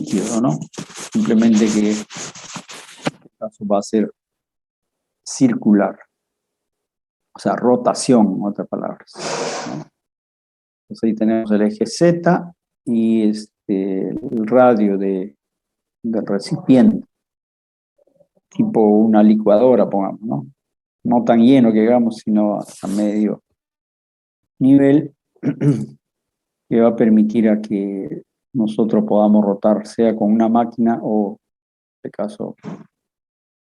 líquido, ¿no? Simplemente que en este caso va a ser circular, o sea, rotación, en otras palabras, ¿no? Entonces ahí tenemos el eje Z y el radio del recipiente, tipo una licuadora, pongamos, ¿no? No tan lleno que digamos, sino a medio nivel, que va a permitir a que nosotros podamos rotar, sea con una máquina o, en este caso,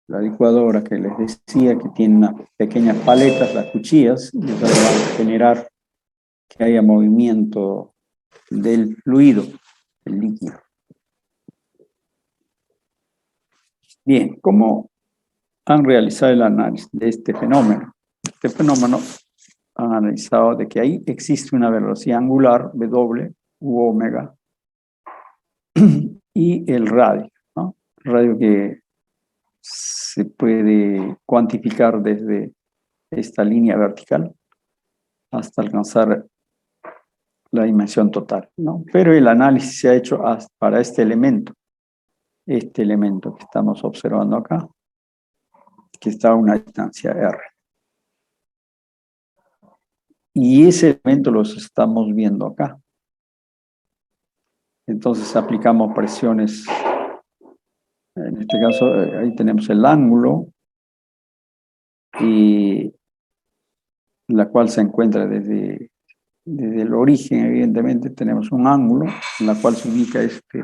la licuadora que les decía, que tiene unas pequeñas paletas, las cuchillas, y eso va a generar que haya movimiento del fluido, del líquido. Bien, ¿cómo han realizado el análisis de este fenómeno? Este fenómeno han analizado de que ahí existe una velocidad angular, W u omega, y el radio, ¿no? El radio que se puede cuantificar desde esta línea vertical hasta alcanzar la dimensión total, ¿no? Pero el análisis se ha hecho para este elemento que estamos observando acá, que está a una distancia R. Y ese elemento los estamos viendo acá. Entonces aplicamos presiones, en este caso ahí tenemos el ángulo, y la cual se encuentra desde el origen, evidentemente tenemos un ángulo en la cual se ubica este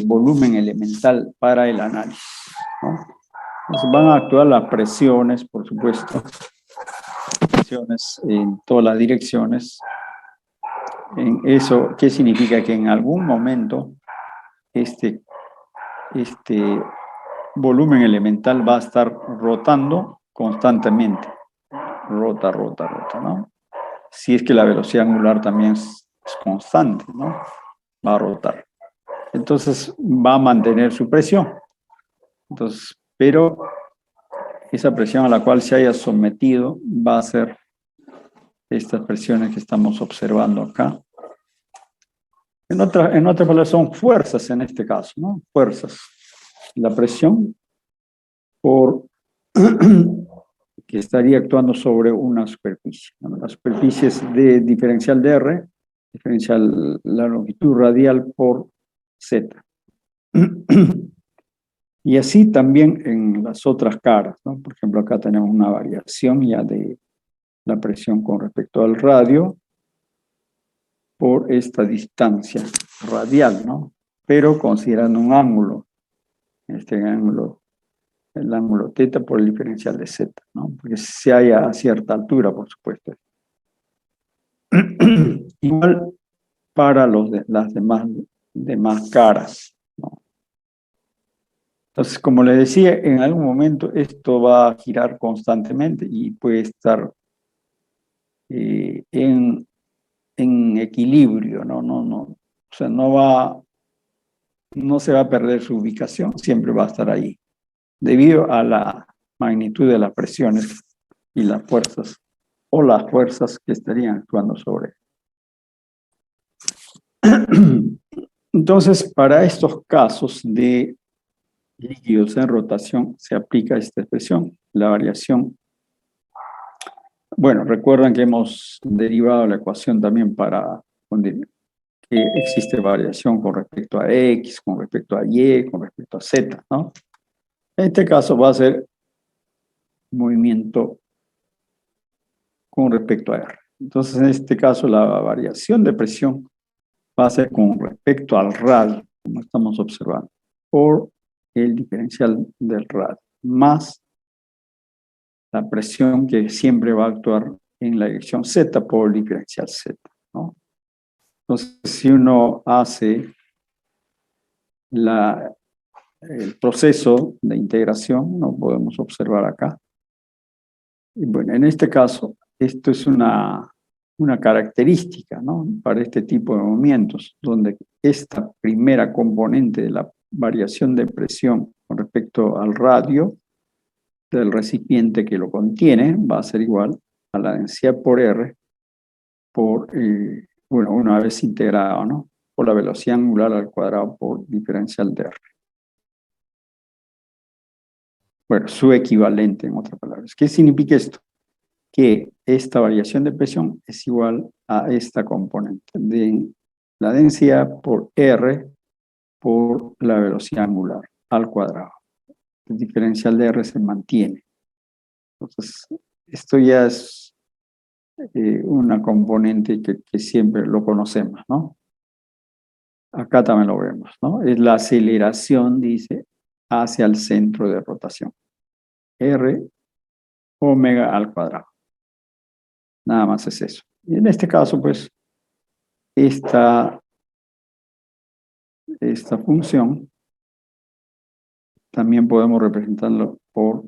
volumen elemental para el análisis, ¿no? Entonces van a actuar las presiones, por supuesto, presiones en todas las direcciones. En eso, ¿qué significa? Que en algún momento este volumen elemental va a estar rotando constantemente. Rota, ¿no? Si es que la velocidad angular también es constante, ¿no? Va a rotar. Entonces va a mantener su presión. Entonces, pero esa presión a la cual se haya sometido va a ser estas presiones que estamos observando acá. En otras palabras, son fuerzas en este caso, ¿no? Fuerzas. La presión por que estaría actuando sobre una superficie, ¿no? La superficie es de diferencial de R, diferencial la longitud radial por Z. Y así también en las otras caras, ¿no? Por ejemplo, acá tenemos una variación ya de la presión con respecto al radio por esta distancia radial, ¿no? Pero considerando un ángulo, este ángulo, el ángulo θ por el diferencial de Z, ¿no? Porque se halla a cierta altura, por supuesto. Igual para las demás caras, ¿no? Entonces, como les decía, en algún momento esto va a girar constantemente y puede estar en equilibrio, ¿no? O sea, no se va a perder su ubicación, siempre va a estar ahí, debido a la magnitud de las presiones y las fuerzas, o las fuerzas que estarían actuando sobre él. Entonces, para estos casos de líquidos en rotación, se aplica esta expresión, la variación. Bueno, recuerdan que hemos derivado la ecuación también para que existe variación con respecto a X, con respecto a Y, con respecto a Z, ¿no? En este caso va a ser movimiento con respecto a R. Entonces, en este caso, la variación de presión va a ser con respecto al radio, como estamos observando, por el diferencial del radio, más la presión que siempre va a actuar en la dirección Z por el diferencial Z, ¿no? Entonces, si uno hace el proceso de integración, lo podemos observar acá. Y bueno, en este caso, esto es una característica, ¿no? Para este tipo de movimientos, donde esta primera componente de la variación de presión con respecto al radio del recipiente que lo contiene va a ser igual a la densidad por R por, bueno, una vez integrado, ¿no? por la velocidad angular al cuadrado por diferencial de R. Bueno, su equivalente, en otras palabras. ¿Qué significa esto? Que esta variación de presión es igual a esta componente de la densidad por R por la velocidad angular al cuadrado. El diferencial de R se mantiene. Entonces, esto ya es una componente que siempre lo conocemos, ¿no? Acá también lo vemos, ¿no? Es la aceleración, dice, hacia el centro de rotación. R omega al cuadrado. Nada más es eso. Y en este caso, pues, esta función también podemos representarlo por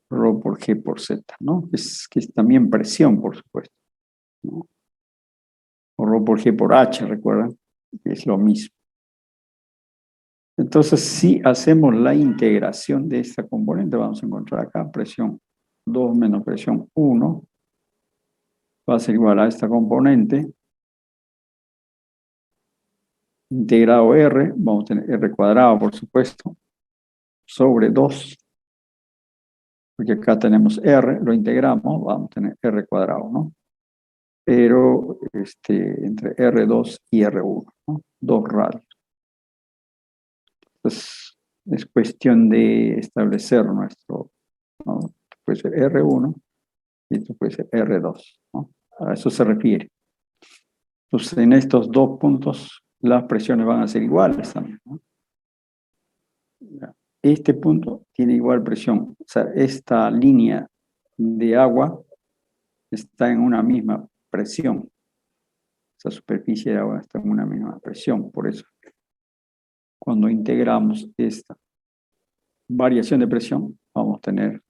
ρ por G por Z, ¿no? Que es también presión, por supuesto, ¿no? O ρ por G por H, recuerdan, es lo mismo. Entonces, si hacemos la integración de esta componente, vamos a encontrar acá presión 2 menos presión 1, va a ser igual a esta componente, integrado R, vamos a tener R cuadrado, por supuesto, sobre 2, porque acá tenemos R, lo integramos, vamos a tener R cuadrado, ¿no? Pero entre R2 y R1, ¿no? 2 radios. Entonces, es cuestión de establecer nuestro, ¿no? Esto puede ser R1 y esto puede ser R2, ¿no? A eso se refiere. Entonces, en estos dos puntos, las presiones van a ser iguales también, ¿no? Este punto tiene igual presión. O sea, esta línea de agua está en una misma presión. Esa superficie de agua está en una misma presión. Por eso, cuando integramos esta variación de presión, vamos a tener,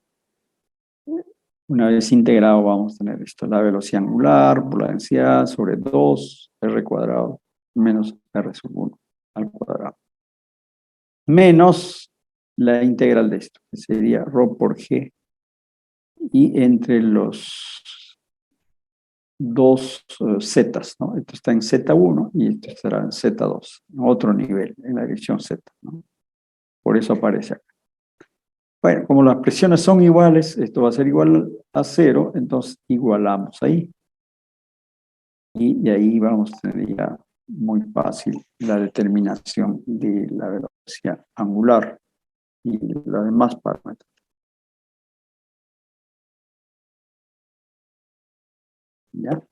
una vez integrado, vamos a tener esto, la velocidad angular por la densidad sobre 2 R cuadrado menos R sub 1 al cuadrado. Menos la integral de esto, que sería ρ por G. Y entre los dos zetas, ¿no? Esto está en Z1 y esto estará en Z2, en otro nivel, en la dirección Z, ¿no? Por eso aparece acá. Bueno, como las presiones son iguales, esto va a ser igual a 0, entonces igualamos ahí. Y de ahí vamos a tener ya muy fácil la determinación de la velocidad angular y los demás parámetros. ¿Ya?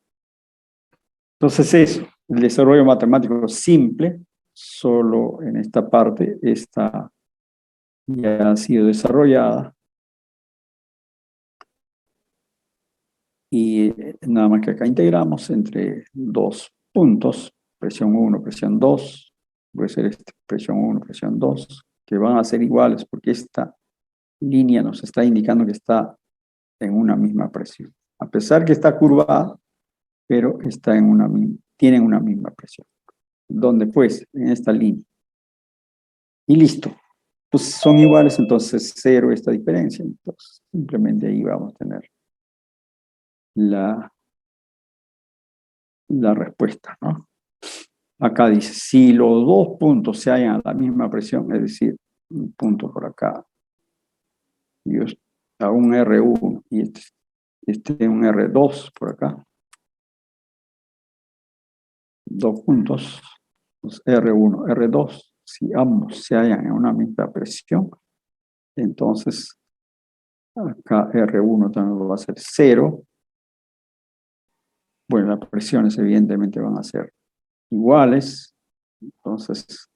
Entonces eso, el desarrollo matemático simple, solo en esta parte, esta ya ha sido desarrollada. Y nada más que acá integramos entre dos puntos, presión 1, presión 2, puede ser presión 1, presión 2, que van a ser iguales porque esta línea nos está indicando que está en una misma presión. A pesar que está curvada, pero está tienen una misma presión. ¿Dónde pues? En esta línea. Y listo. Pues son iguales, entonces 0 esta diferencia. Entonces, simplemente ahí vamos a tener la respuesta, ¿no? Acá dice, si los dos puntos se hallan a la misma presión, es decir, un punto por acá, y a un R1 y un R2 por acá, dos puntos, pues R1, R2, si ambos se hallan en una misma presión, entonces acá R1 también va a ser 0. Bueno, las presiones evidentemente van a ser iguales, entonces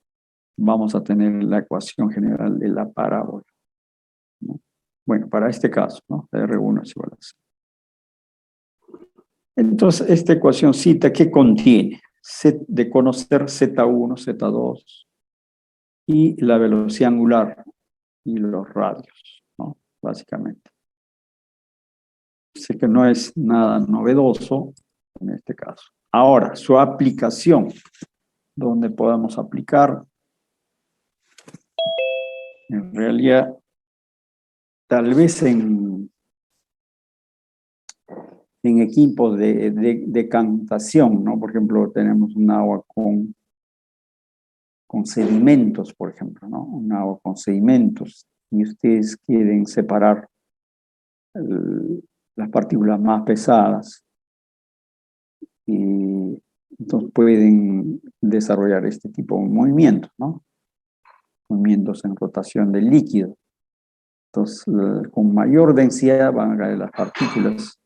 vamos a tener la ecuación general de la parábola, ¿no? Bueno, para este caso, ¿no? R1 es igual a 0. Entonces, esta ecuación cita ¿qué contiene? De conocer Z1, Z2 y la velocidad angular y los radios, ¿no? Básicamente. Sé que no es nada novedoso en este caso. Ahora, su aplicación, donde podemos aplicar, en realidad, tal vez en equipos de decantación, ¿no? Por ejemplo, tenemos un agua con con sedimentos, por ejemplo, ¿no? Un agua con sedimentos, y ustedes quieren separar las partículas más pesadas, y entonces pueden desarrollar este tipo de movimientos, ¿no? Movimientos en rotación del líquido. Entonces, con mayor densidad van a caer las partículas,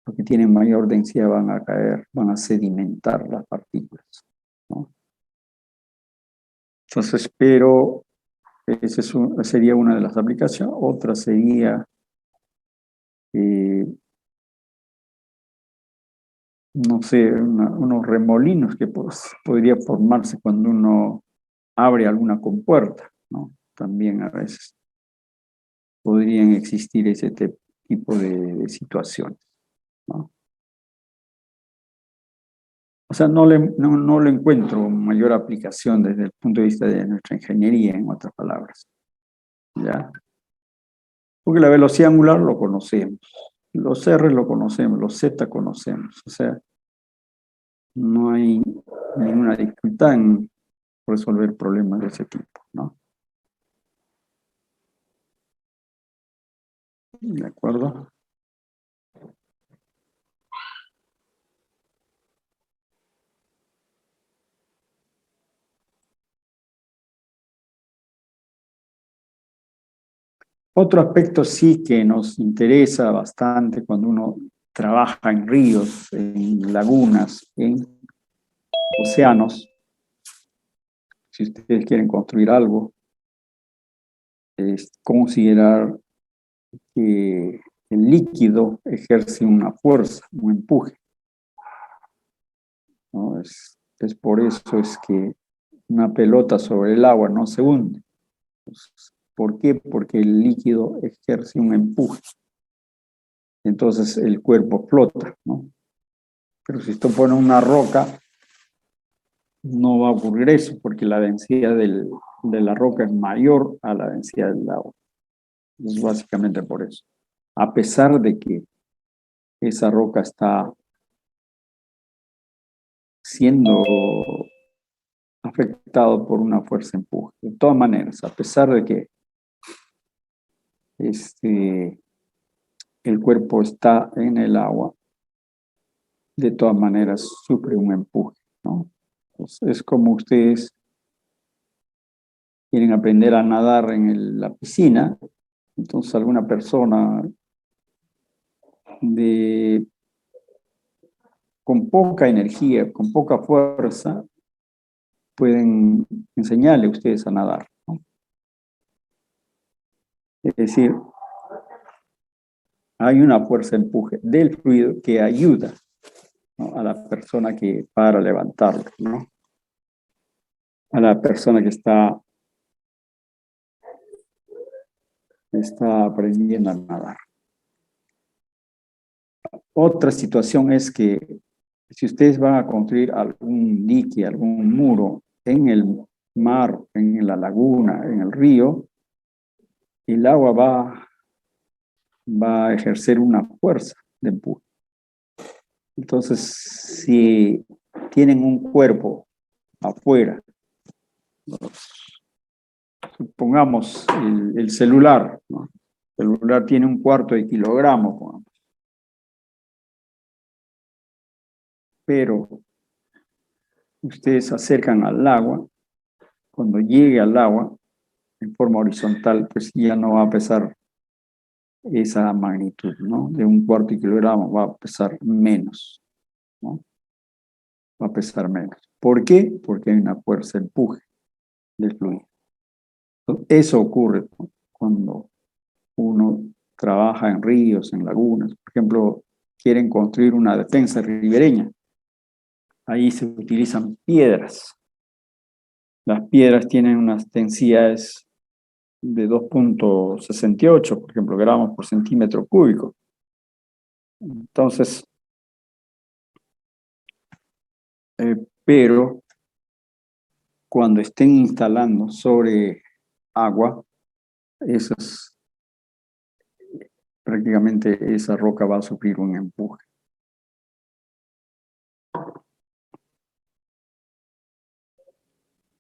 porque tienen mayor densidad van a caer, van a sedimentar las partículas, ¿no? Entonces, pero esa sería una de las aplicaciones. Otra sería, no sé, unos remolinos que podría formarse cuando uno abre alguna compuerta, ¿no? También a veces podrían existir ese tipo de situaciones, ¿no? O sea, no le encuentro mayor aplicación desde el punto de vista de nuestra ingeniería, en otras palabras, ¿ya? Porque la velocidad angular lo conocemos, los R lo conocemos, los Z conocemos, o sea, no hay ninguna dificultad en resolver problemas de ese tipo, ¿no? ¿De acuerdo? Otro aspecto sí que nos interesa bastante cuando uno trabaja en ríos, en lagunas, en océanos, si ustedes quieren construir algo, es considerar que el líquido ejerce una fuerza, un empuje, ¿no? Es por eso es que una pelota sobre el agua no se hunde. ¿Por qué? Porque el líquido ejerce un empuje. Entonces el cuerpo flota, ¿no? Pero si esto pone una roca, no va a ocurrir eso, porque la densidad de la roca es mayor a la densidad del agua. Es básicamente por eso. A pesar de que esa roca está siendo afectado por una fuerza empuje. De todas maneras, a pesar de que el cuerpo está en el agua, de todas maneras sufre un empuje, ¿no? Pues es como ustedes quieren aprender a nadar en la piscina, entonces alguna persona con poca energía, con poca fuerza, pueden enseñarle a ustedes a nadar, ¿no? Es decir, hay una fuerza de empuje del fluido que ayuda, ¿no?, a la persona para levantarlo, ¿no? A la persona que está aprendiendo a nadar. Otra situación es que si ustedes van a construir algún dique, algún muro en el mar, en la laguna, en el río, el agua va a ejercer una fuerza de empuje. Entonces, si tienen un cuerpo afuera, supongamos el celular, ¿no? El celular tiene 1/4 de kilogramo, pongamos. Pero ustedes se acercan al agua, cuando llegue al agua, en forma horizontal, pues ya no va a pesar esa magnitud, ¿no? De 1/4 de kilogramo, va a pesar menos, ¿no? Va a pesar menos. ¿Por qué? Porque hay una fuerza de empuje del fluido. Eso ocurre, ¿no?, cuando uno trabaja en ríos, en lagunas. Por ejemplo, quieren construir una defensa ribereña. Ahí se utilizan piedras. Las piedras tienen unas densidades de 2,68, por ejemplo, gramos por centímetro cúbico. Entonces, pero cuando estén instalando sobre agua, prácticamente esa roca va a sufrir un empuje.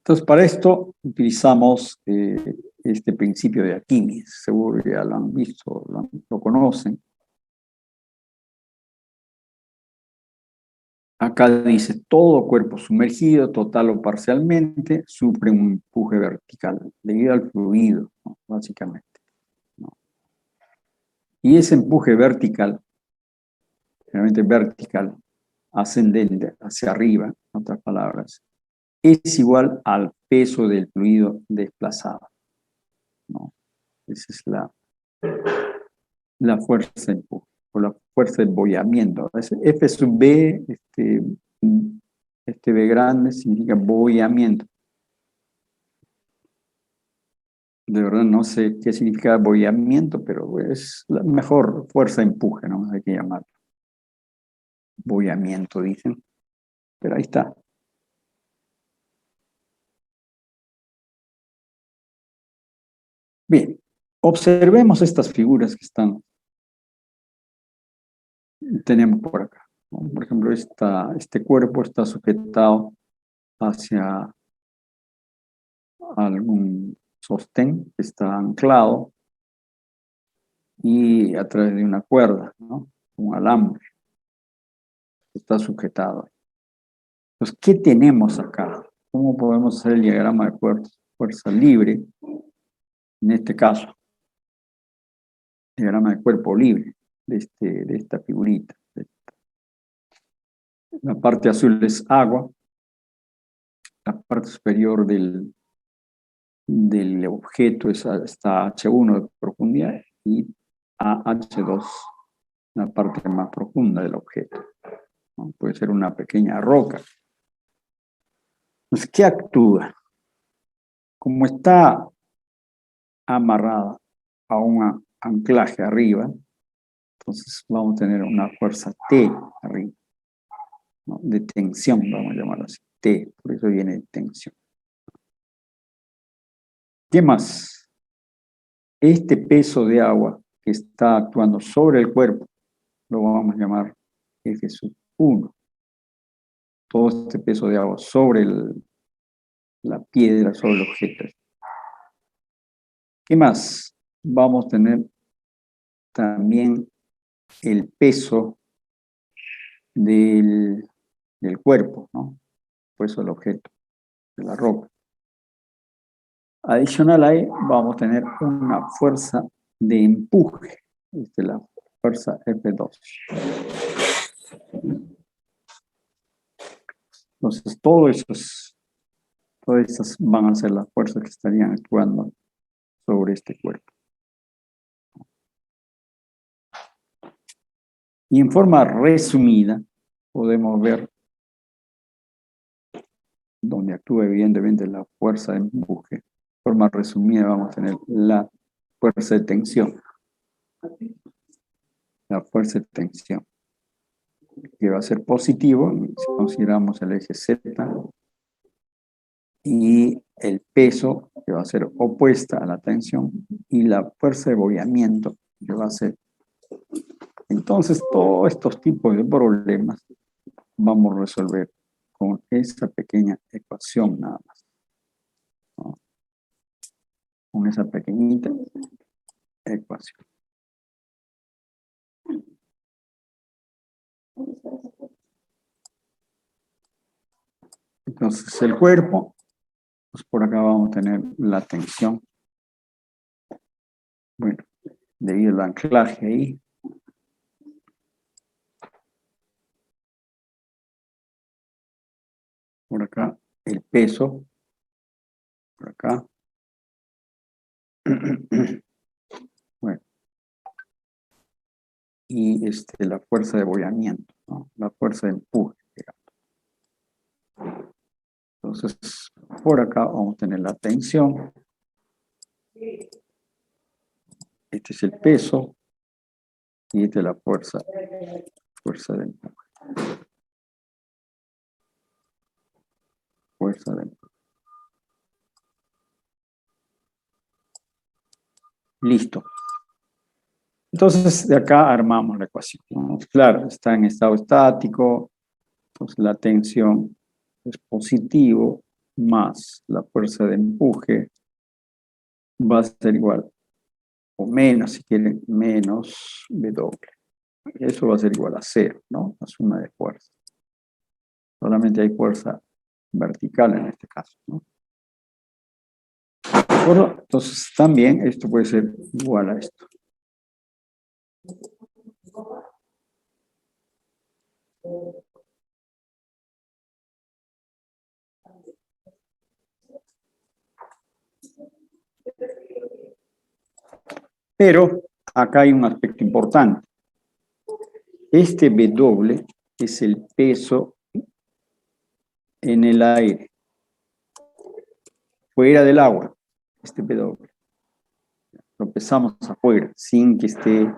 Entonces, para esto utilizamos este principio de Arquímedes. Seguro ya lo han visto, lo conocen. Acá dice, todo cuerpo sumergido, total o parcialmente, sufre un empuje vertical debido al fluido, ¿no? Básicamente, ¿no? Y ese empuje vertical, generalmente vertical, ascendente, hacia arriba, en otras palabras, es igual al peso del fluido desplazado, ¿no? Esa es la fuerza de empuje, o la fuerza de boyamiento. F sub B, este B grande significa boyamiento. De verdad no sé qué significa boyamiento, pero es la mejor fuerza de empuje, ¿no? Hay que llamarlo. Boyamiento, dicen. Pero ahí está. Bien, observemos estas figuras que tenemos por acá, ¿no? Por ejemplo, este cuerpo está sujetado hacia algún sostén que está anclado y a través de una cuerda, ¿no? Un alambre que está sujetado. Entonces, ¿qué tenemos acá? ¿Cómo podemos hacer el diagrama de fuerza libre? En este caso, diagrama de cuerpo libre de esta figurita. La parte azul es agua, la parte superior del objeto está H1 de profundidad y AH2, la parte más profunda del objeto, ¿no? Puede ser una pequeña roca. Entonces, ¿qué actúa? Como está amarrada a un anclaje arriba, entonces vamos a tener una fuerza T arriba, ¿no? De tensión, vamos a llamarlo así, T, por eso viene de tensión. ¿Qué más? Este peso de agua que está actuando sobre el cuerpo, lo vamos a llamar F sub 1. Todo este peso de agua sobre la piedra, sobre el objeto. ¿Qué más? Vamos a tener también el peso del cuerpo, ¿no? El peso del objeto, de la roca. Adicional a ahí, vamos a tener una fuerza de empuje, la fuerza F2. Entonces, todas estas van a ser las fuerzas que estarían actuando sobre este cuerpo. Y en forma resumida, podemos ver donde actúa evidentemente la fuerza de empuje. En forma resumida vamos a tener la fuerza de tensión. La fuerza de tensión, que va a ser positivo si consideramos el eje Z, y el peso, que va a ser opuesta a la tensión, y la fuerza de boyamiento, que va a ser. Entonces, todos estos tipos de problemas vamos a resolver con esa pequeña ecuación nada más, ¿no? Con esa pequeñita ecuación. Entonces, el cuerpo, pues por acá vamos a tener la tensión. Bueno, debido al anclaje ahí. Por acá, el peso. Por acá. Bueno. Y la fuerza de boyamiento, ¿no? La fuerza de empuje, digamos. Entonces, por acá vamos a tener la tensión. Este es el peso. Y esta es la fuerza de empuje. Fuerza de empuje. Listo. Entonces, de acá armamos la ecuación, ¿no? Claro, está en estado estático, entonces la tensión es positivo más la fuerza de empuje va a ser igual, o menos, si quieren, menos W. Eso va a ser igual a 0, ¿no? La suma de fuerza. Solamente hay fuerza vertical en este caso, ¿no? ¿De acuerdo? Entonces, también esto puede ser igual a esto. Pero acá hay un aspecto importante. Este W es el peso en el aire, fuera del agua, este W. Lo pesamos afuera, sin que esté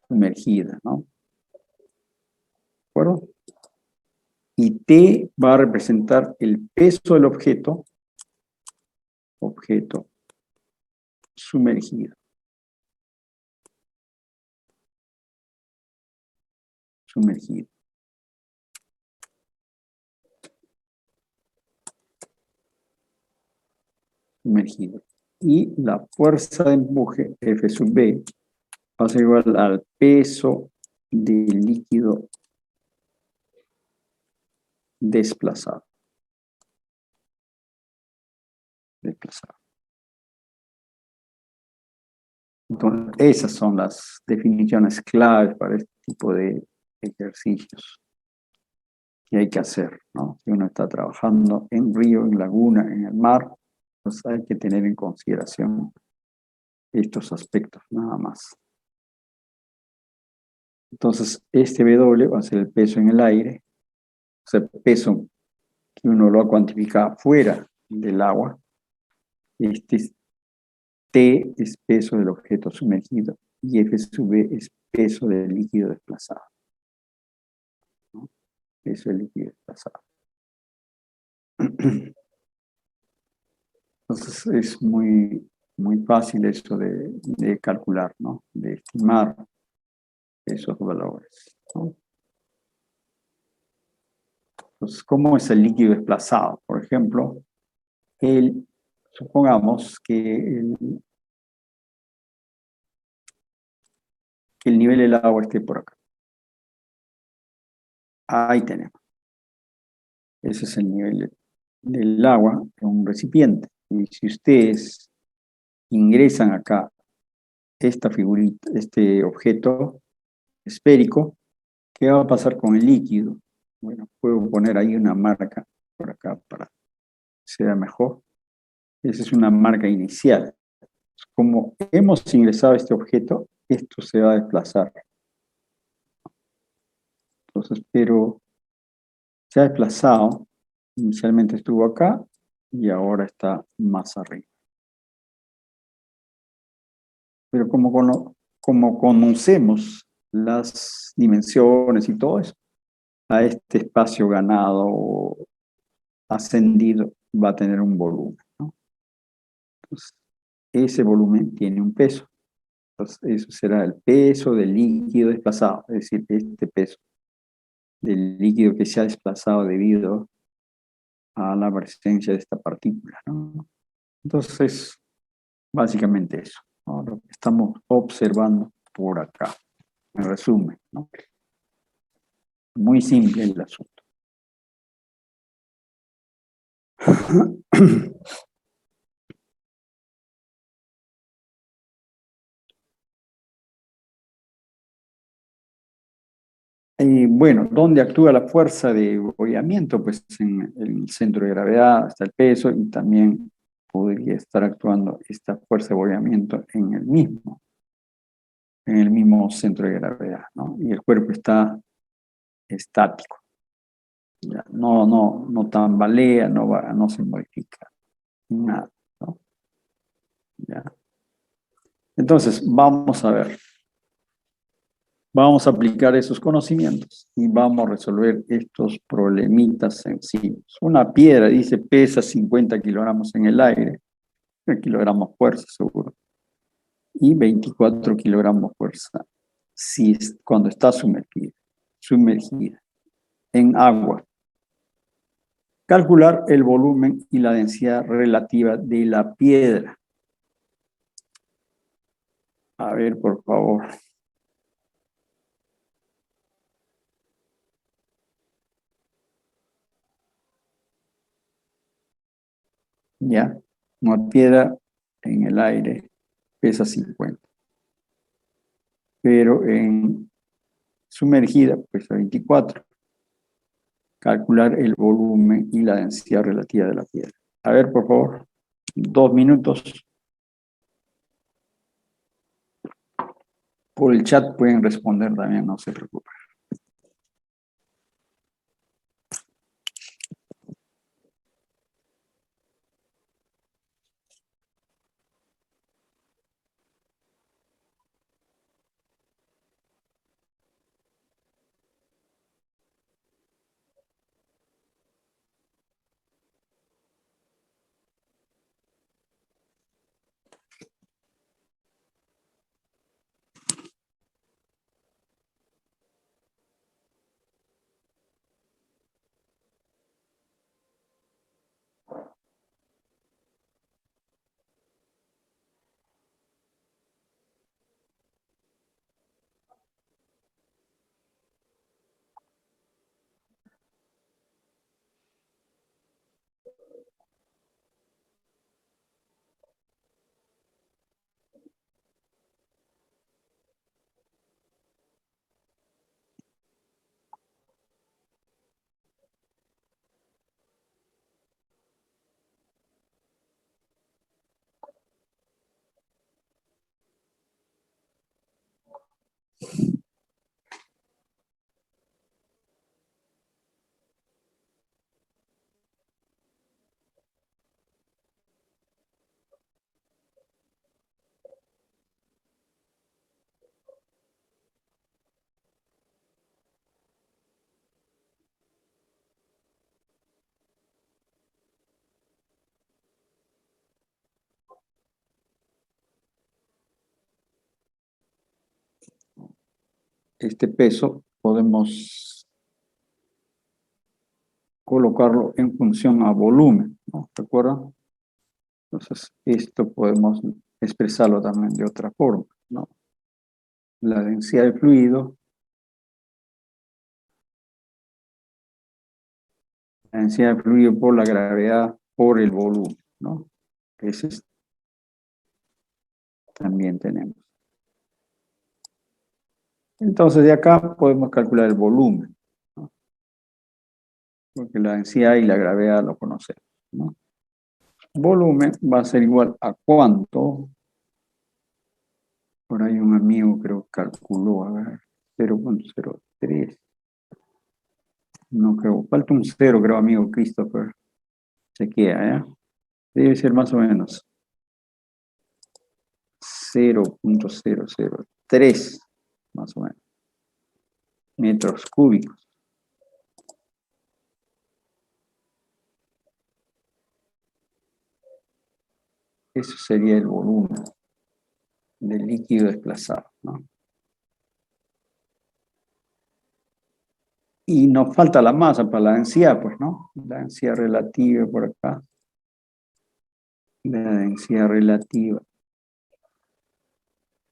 sumergida, ¿no? ¿De acuerdo? Y T va a representar el peso del objeto sumergido. Sumergido. Y la fuerza de empuje, F sub B, va a ser igual al peso del líquido desplazado. Entonces, esas son las definiciones claves para este tipo de ejercicios que hay que hacer, ¿no? Si uno está trabajando en río, en laguna, en el mar, pues hay que tener en consideración estos aspectos nada más. Entonces, este W va a ser el peso en el aire, o sea, el peso que uno lo cuantifica fuera del agua. Este T es peso del objeto sumergido y F sub B es peso del líquido desplazado, ¿no? Peso del líquido desplazado. Entonces es muy fácil eso de calcular, ¿no? De estimar esos valores, ¿no? Entonces, ¿cómo es el líquido desplazado? Por ejemplo, supongamos que el nivel del agua esté por acá. Ahí tenemos. Ese es el nivel del agua en un recipiente. Y si ustedes ingresan acá esta figurita, este objeto esférico, ¿qué va a pasar con el líquido? Bueno, puedo poner ahí una marca por acá para que sea mejor. Esa es una marca inicial. Como hemos ingresado este objeto, esto se va a desplazar. Entonces, pero se ha desplazado. Inicialmente estuvo acá y ahora está más arriba. Pero como conocemos las dimensiones y todo eso, a este espacio ganado o ascendido va a tener un volumen, ¿no? Entonces, ese volumen tiene un peso. Entonces, eso será el peso del líquido desplazado, es decir, este peso del líquido que se ha desplazado debido a la presencia de esta partícula, ¿no? Entonces, básicamente eso, ¿no? Lo que estamos observando por acá, en resumen, ¿no? Muy simple el asunto. Bueno, ¿dónde actúa la fuerza de bollamiento? Pues en el centro de gravedad está el peso y también podría estar actuando esta fuerza de bollamiento en el mismo centro de gravedad, ¿no? Y el cuerpo está estático. Ya, no tambalea, no se modifica, nada, ¿no? Ya. Entonces, vamos a ver. Vamos a aplicar esos conocimientos y vamos a resolver estos problemitas sencillos. Una piedra, dice, pesa 50 kilogramos en el aire, kilogramos fuerza seguro, y 24 kilogramos fuerza cuando está sumergida en agua. Calcular el volumen y la densidad relativa de la piedra. A ver, por favor. Ya, una piedra en el aire pesa 50, pero en sumergida pesa 24. Calcular el volumen y la densidad relativa de la piedra. A ver, por favor, 2 minutos. Por el chat pueden responder también, no se preocupen. Este peso podemos colocarlo en función a volumen, ¿no? ¿De acuerdo? Entonces, esto podemos expresarlo también de otra forma, ¿no? La densidad del fluido, la densidad del fluido por la gravedad por el volumen, ¿no? Ese también tenemos. Entonces, de acá podemos calcular el volumen, ¿no? Porque la densidad y la gravedad lo conocemos, ¿no? Volumen va a ser igual a ¿cuánto? Por ahí un amigo creo que calculó, a ver, 0,03. No creo, falta un 0, creo, amigo Christopher. Se queda, ¿eh? Debe ser más o menos 0,003, más o menos, metros cúbicos. Eso sería el volumen del líquido desplazado, ¿no? Y nos falta la masa para la densidad, pues, ¿no? La densidad relativa por acá. La densidad relativa.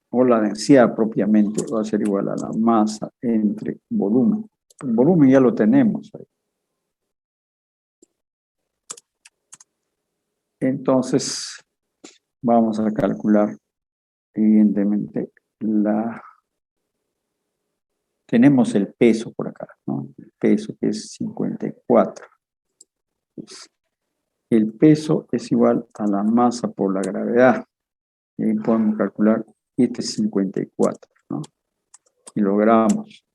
O la densidad propiamente va a ser igual a la masa entre volumen. El volumen ya lo tenemos ahí. Entonces, vamos a calcular, evidentemente, tenemos el peso por acá, ¿no? El peso que es 54. Pues, el peso es igual a la masa por la gravedad. Y ahí podemos calcular, este es 54, ¿no? Kilogramos.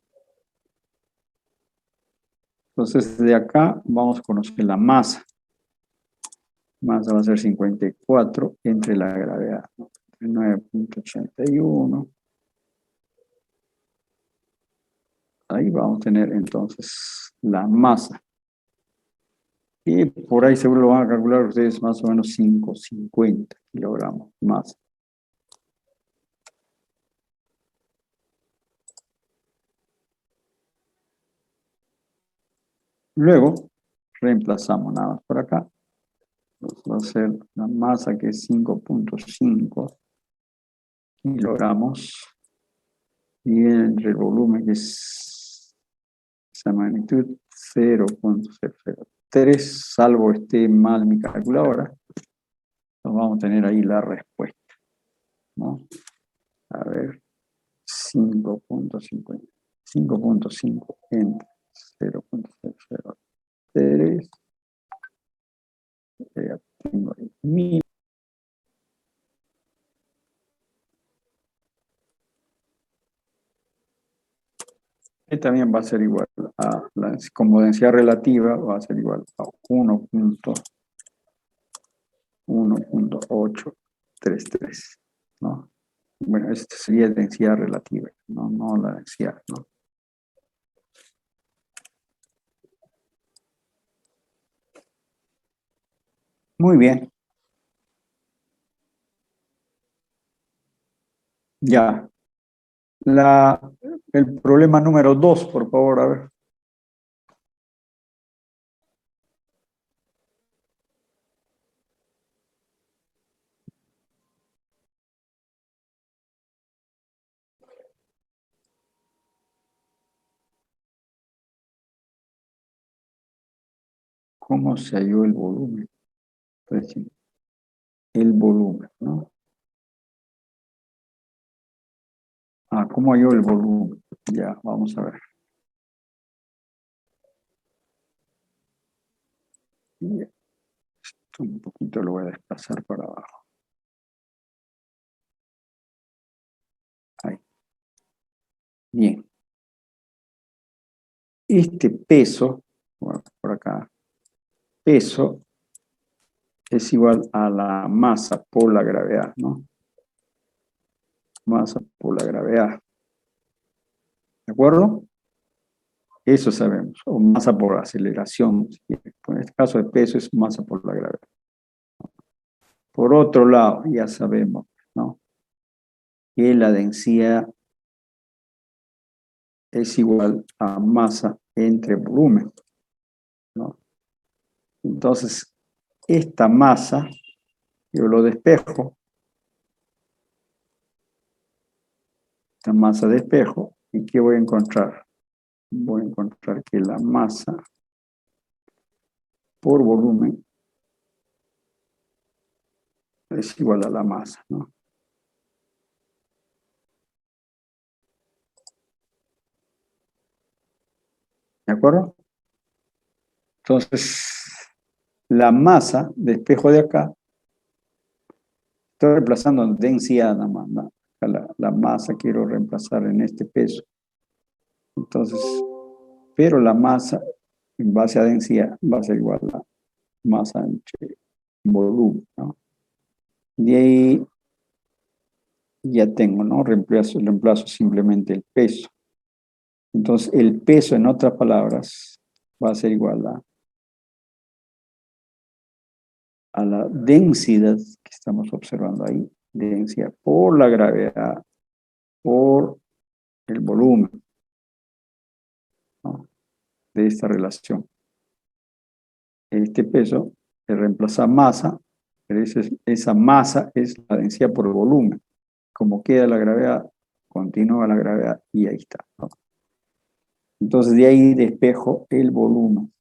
Entonces, de acá vamos a conocer la masa. Masa va a ser 54 entre la gravedad, ¿no? 9,81. Ahí vamos a tener entonces la masa. Y por ahí seguro lo van a calcular ustedes más o menos 550 kilogramos más. Luego, reemplazamos nada más por acá. Entonces va a ser la masa que es 5.5 kilogramos. Y entre el volumen que es esa magnitud 0.003, salvo esté mal mi calculadora, nos vamos a tener ahí la respuesta, ¿no? A ver, 5.5 entre 0.003, ya tengo ahí 1000. Y también va a ser igual a, como densidad relativa, va a ser igual a 1.833, ¿no? Bueno, esta sería densidad relativa, no la densidad, ¿no? Muy bien. Ya. El problema número 2, por favor, a ver. ¿Cómo se halló el volumen? Pues, sí, el volumen, ¿no? Ah, ¿cómo halló el volumen? Ya, vamos a ver. Ya, esto un poquito lo voy a desplazar para abajo. Ahí. Bien. Este peso, bueno, por acá, peso es igual a la masa por la gravedad, ¿no? Masa por la gravedad. ¿De acuerdo? Eso sabemos. O masa por aceleración. En este caso de peso es masa por la gravedad. Por otro lado, ya sabemos, ¿no? Que la densidad es igual a masa entre volumen, ¿no? Entonces, esta masa, yo lo despejo, esta masa de espejo, ¿y qué voy a encontrar? Voy a encontrar que la masa por volumen es igual a la masa, ¿no? ¿De acuerdo? Entonces, la masa de espejo de acá, estoy reemplazando densidad nada más, ¿no? La masa quiero reemplazar en este peso. Entonces, pero la masa en base a densidad va a ser igual a masa entre volumen, ¿no? De ahí ya tengo, ¿no? Reemplazo simplemente el peso. Entonces, el peso, en otras palabras, va a ser igual a la densidad que estamos observando ahí, densidad por la gravedad, por el volumen, ¿no? De esta relación. Este peso se reemplaza masa, pero esa masa es la densidad por el volumen. Como queda la gravedad, continúa la gravedad y ahí está, ¿no? Entonces de ahí despejo el volumen.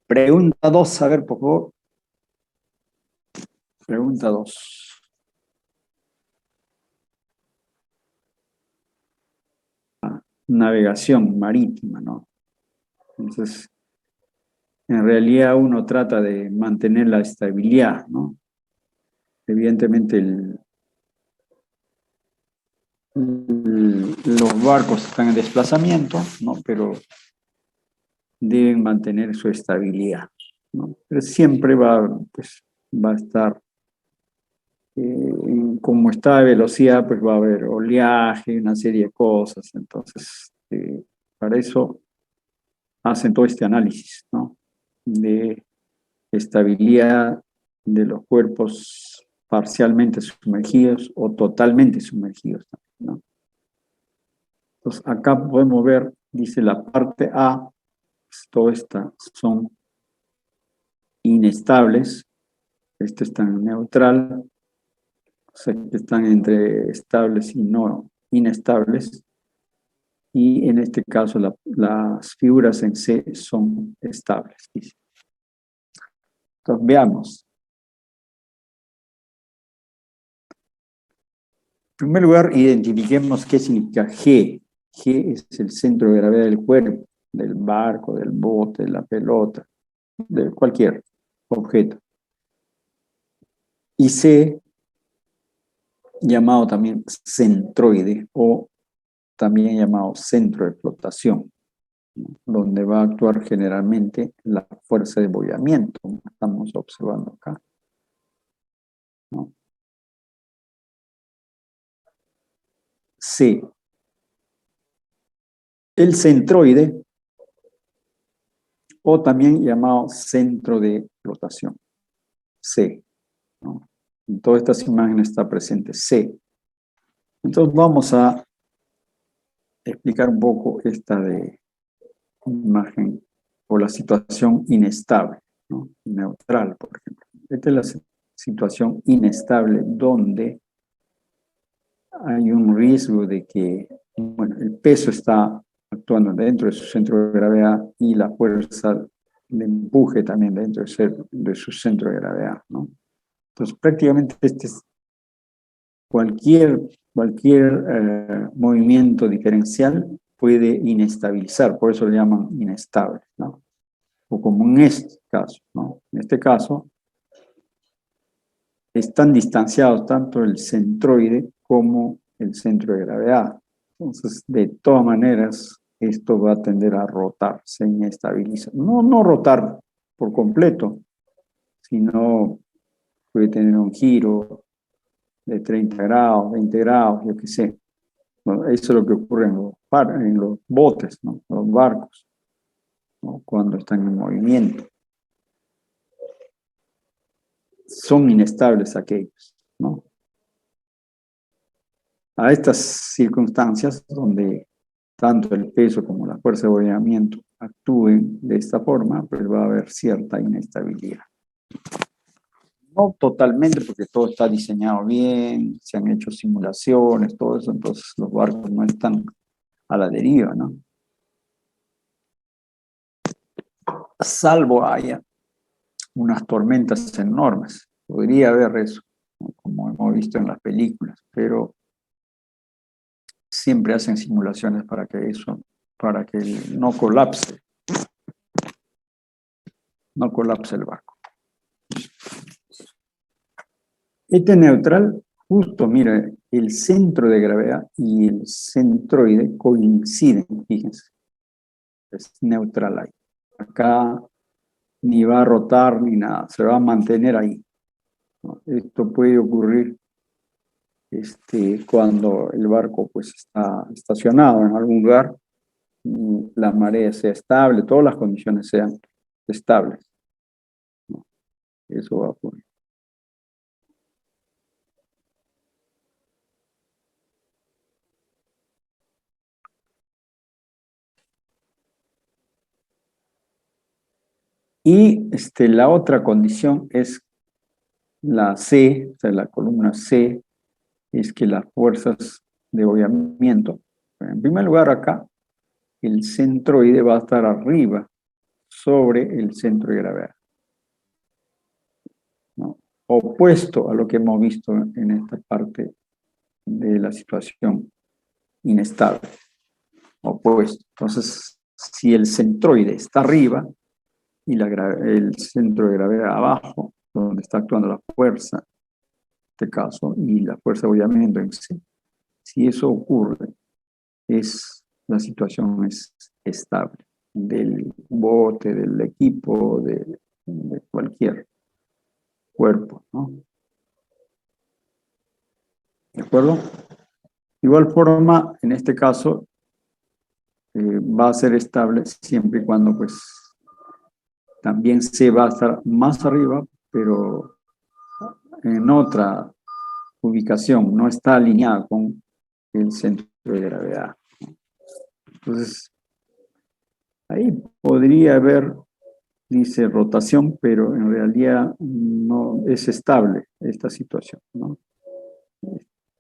Pregunta 2, a ver, por favor. Pregunta 2. Navegación marítima, ¿no? Entonces, en realidad uno trata de mantener la estabilidad, ¿no? Evidentemente los barcos están en desplazamiento, ¿no? Pero deben mantener su estabilidad, ¿no? Pero siempre pues, va a estar, como está de velocidad, pues va a haber oleaje, una serie de cosas. Entonces, para eso hacen todo este análisis, ¿no? De estabilidad de los cuerpos parcialmente sumergidos o totalmente sumergidos también, ¿no? Entonces, acá podemos ver, dice la parte A, pues, todas estas son inestables, este está en neutral, o sea que están entre estables y no inestables, y en este caso las figuras en C son estables, dice. Entonces, veamos. En primer lugar, identifiquemos qué significa G. G es el centro de gravedad del cuerpo, del barco, del bote, de la pelota, de cualquier objeto. Y C, llamado también centroide o también llamado centro de flotación, ¿no? Donde va a actuar generalmente la fuerza de boyamiento, como estamos observando acá, ¿no? C. El centroide, o también llamado centro de flotación, C, ¿no? En todas estas imágenes está presente C. Entonces vamos a explicar un poco esta de imagen o la situación inestable, ¿no? Neutral, por ejemplo. Esta es la situación inestable donde hay un riesgo de que, bueno, el peso está actuando dentro de su centro de gravedad y la fuerza de empuje también dentro de su centro de gravedad, ¿no? Entonces, prácticamente este es cualquier movimiento diferencial puede inestabilizar, por eso le llaman inestable, ¿no? O como en este caso, ¿no? En este caso, están distanciados tanto el centroide como el centro de gravedad. Entonces, de todas maneras, esto va a tender a rotar, se inestabiliza. No rotar por completo, sino puede tener un giro de 30 grados, 20 grados, yo qué sé. Bueno, eso es lo que ocurre en los botes, ¿no? Los barcos, ¿no? Cuando están en movimiento. Son inestables aquellos, ¿no? A estas circunstancias donde tanto el peso como la fuerza de boyamiento actúen de esta forma, pues va a haber cierta inestabilidad. No totalmente, porque todo está diseñado bien, se han hecho simulaciones, todo eso, entonces los barcos no están a la deriva, ¿no? Salvo haya unas tormentas enormes. Podría haber eso, ¿no? Como hemos visto en las películas, pero siempre hacen simulaciones para que eso, para que no colapse el barco. Este neutral, justo, mire, el centro de gravedad y el centroide coinciden, fíjense. Es neutral ahí. Acá ni va a rotar ni nada, se va a mantener ahí, ¿no? Esto puede ocurrir cuando el barco pues está estacionado en algún lugar, y la marea sea estable, todas las condiciones sean estables, ¿no? Eso va a ocurrir. Y la otra condición es la C, o sea, la columna C, es que las fuerzas de boyamiento, en primer lugar acá, el centroide va a estar arriba sobre el centro de gravedad, ¿no? Opuesto a lo que hemos visto en esta parte de la situación inestable, opuesto. Entonces, si el centroide está arriba y el centro de gravedad abajo, donde está actuando la fuerza, en este caso, y la fuerza de boyamiento en sí, si eso ocurre, la situación es estable del bote, del equipo, de cualquier cuerpo, ¿no? ¿De acuerdo? Igual forma, en este caso, va a ser estable siempre y cuando, pues, también se va a estar más arriba, pero en otra ubicación, no está alineada con el centro de gravedad. Entonces, ahí podría haber, dice rotación, pero en realidad no es estable esta situación, ¿no?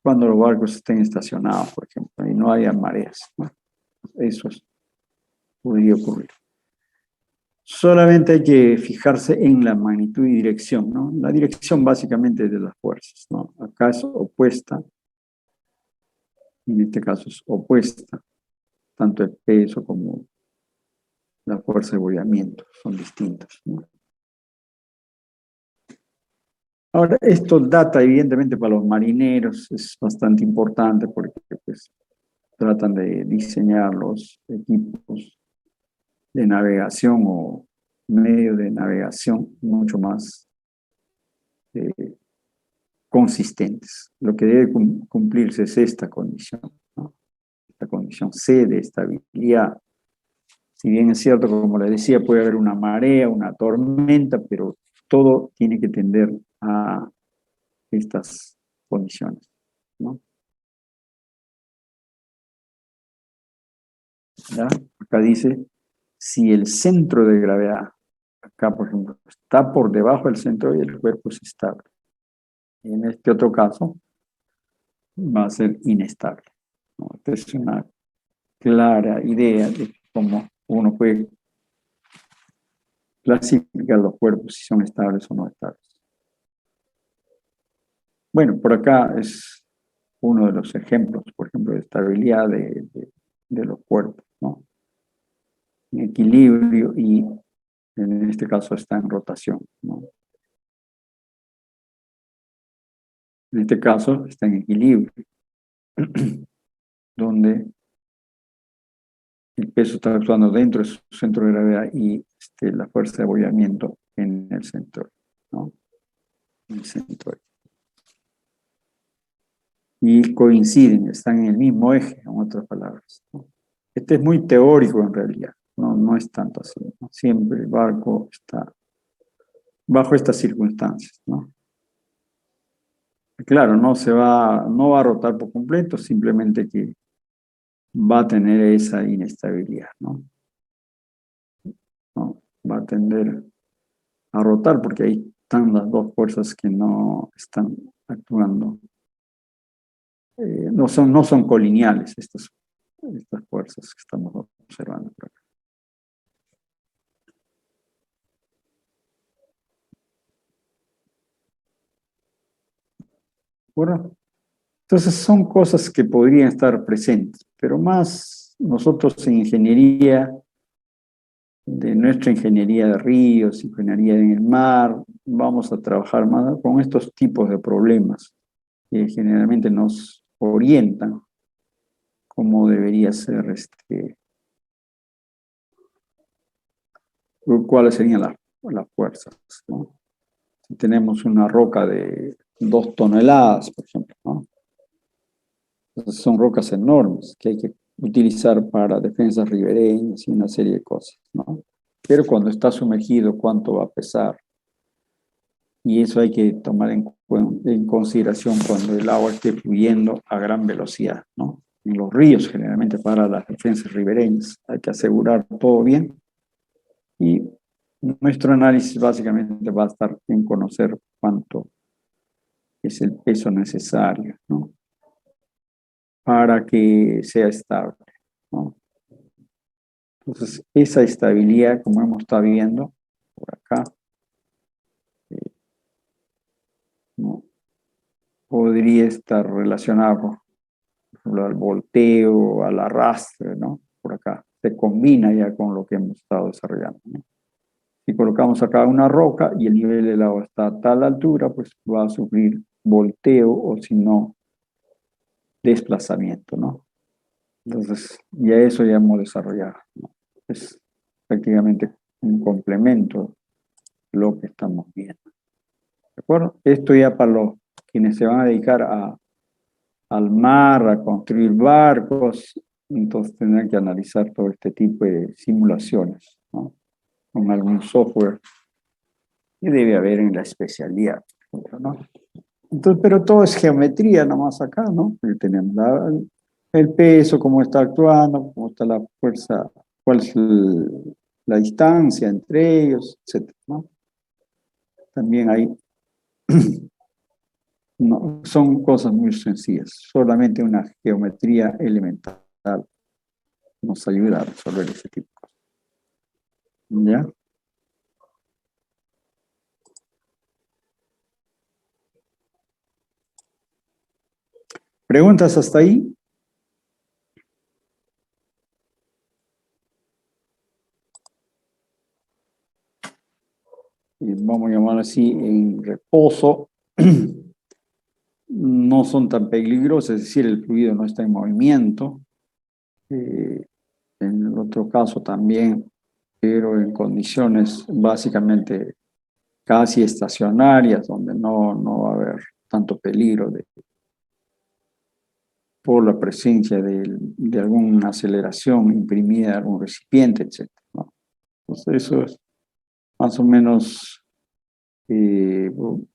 Cuando los barcos estén estacionados, por ejemplo, y no haya mareas, ¿no? Eso podría ocurrir. Solamente hay que fijarse en la magnitud y dirección, ¿no? La dirección básicamente de las fuerzas, ¿no? Acá es opuesta, en este caso es opuesta, tanto el peso como la fuerza de bollamiento son distintas, ¿no? Ahora, esto data evidentemente para los marineros, es bastante importante porque pues, tratan de diseñar los equipos de navegación o medios de navegación mucho más consistentes. Lo que debe cumplirse es esta condición, ¿no? Esta condición C de estabilidad. Si bien es cierto, como le decía, puede haber una marea, una tormenta, pero todo tiene que tender a estas condiciones, ¿no? ¿Ya? Acá dice, si el centro de gravedad, acá por ejemplo, está por debajo del centro y el cuerpo es estable. En este otro caso, va a ser inestable, ¿no? Esta es una clara idea de cómo uno puede clasificar los cuerpos si son estables o no estables. Bueno, por acá es uno de los ejemplos, por ejemplo, de estabilidad de los cuerpos, ¿no? En equilibrio y en este caso está en rotación, ¿no? En este caso está en equilibrio, donde el peso está actuando dentro de su centro de gravedad y la fuerza de abollamiento en el centro, ¿no? En el centro. Y coinciden, están en el mismo eje, en otras palabras, ¿no? Este es muy teórico en realidad, no es tanto así, ¿no? Siempre el barco está bajo estas circunstancias, ¿no? Claro, no va a rotar por completo, simplemente que va a tener esa inestabilidad, ¿no? ¿No? Va a tender a rotar porque ahí están las dos fuerzas que no están actuando. No son colineales estas fuerzas que estamos observando por acá. Bueno, entonces son cosas que podrían estar presentes, pero más nosotros en ingeniería, de nuestra ingeniería de ríos, ingeniería en el mar, vamos a trabajar más con estos tipos de problemas que generalmente nos orientan cómo debería ser cuáles serían las fuerzas, ¿no? Si tenemos una roca de 2 toneladas, por ejemplo, ¿no? Entonces son rocas enormes que hay que utilizar para defensas ribereñas y una serie de cosas, ¿no? Pero cuando está sumergido, ¿cuánto va a pesar? Y eso hay que tomar en consideración cuando el agua esté fluyendo a gran velocidad, ¿no? En los ríos, generalmente para las defensas ribereñas, hay que asegurar todo bien. Y nuestro análisis básicamente va a estar en conocer cuánto es el peso necesario, ¿no? Para que sea estable, ¿no? Entonces, esa estabilidad, como hemos estado viendo por acá, ¿no? Podría estar relacionado, por ejemplo, al volteo, al arrastre, ¿no? Por acá. Se combina ya con lo que hemos estado desarrollando, ¿no? Si colocamos acá una roca y el nivel del agua está a tal altura, pues va a sufrir volteo o si no, desplazamiento, ¿no? Entonces, ya eso ya hemos desarrollado, ¿no? Es prácticamente un complemento lo que estamos viendo. ¿De acuerdo? Esto ya para los quienes se van a dedicar al mar, a construir barcos, entonces tendrán que analizar todo este tipo de simulaciones, ¿no? Con algún software que debe haber en la especialidad, ¿no? Entonces, pero todo es geometría nomás acá, ¿no? Porque tenemos el peso, cómo está actuando, cómo está la fuerza, cuál es la distancia entre ellos, etcétera, ¿no? También hay, no, son cosas muy sencillas, solamente una geometría elemental nos ayuda a resolver ese tipo de cosas. ¿Ya? ¿Preguntas hasta ahí? Vamos a llamar así, en reposo, no son tan peligrosos, es decir, el fluido no está en movimiento. En el otro caso también, pero en condiciones básicamente casi estacionarias, donde no va a haber tanto peligro por la presencia de alguna aceleración imprimida en algún recipiente, etc., ¿no? Entonces eso es más o menos,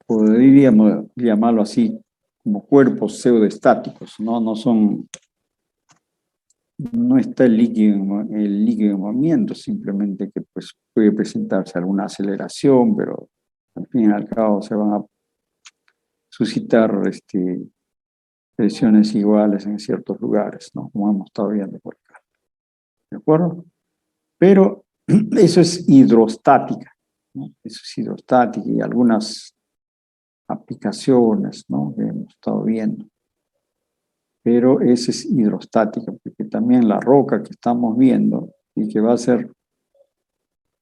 podríamos llamarlo así, como cuerpos pseudoestáticos, ¿no? No está el líquido en movimiento, simplemente que pues, puede presentarse alguna aceleración, pero al fin y al cabo se van a suscitar presiones iguales en ciertos lugares, ¿no? Como hemos estado viendo por acá. ¿De acuerdo? Pero eso es hidrostática, ¿no? Eso es hidrostática y algunas aplicaciones, ¿no? Que hemos estado viendo. Pero esa es hidrostática, porque también la roca que estamos viendo y que va a ser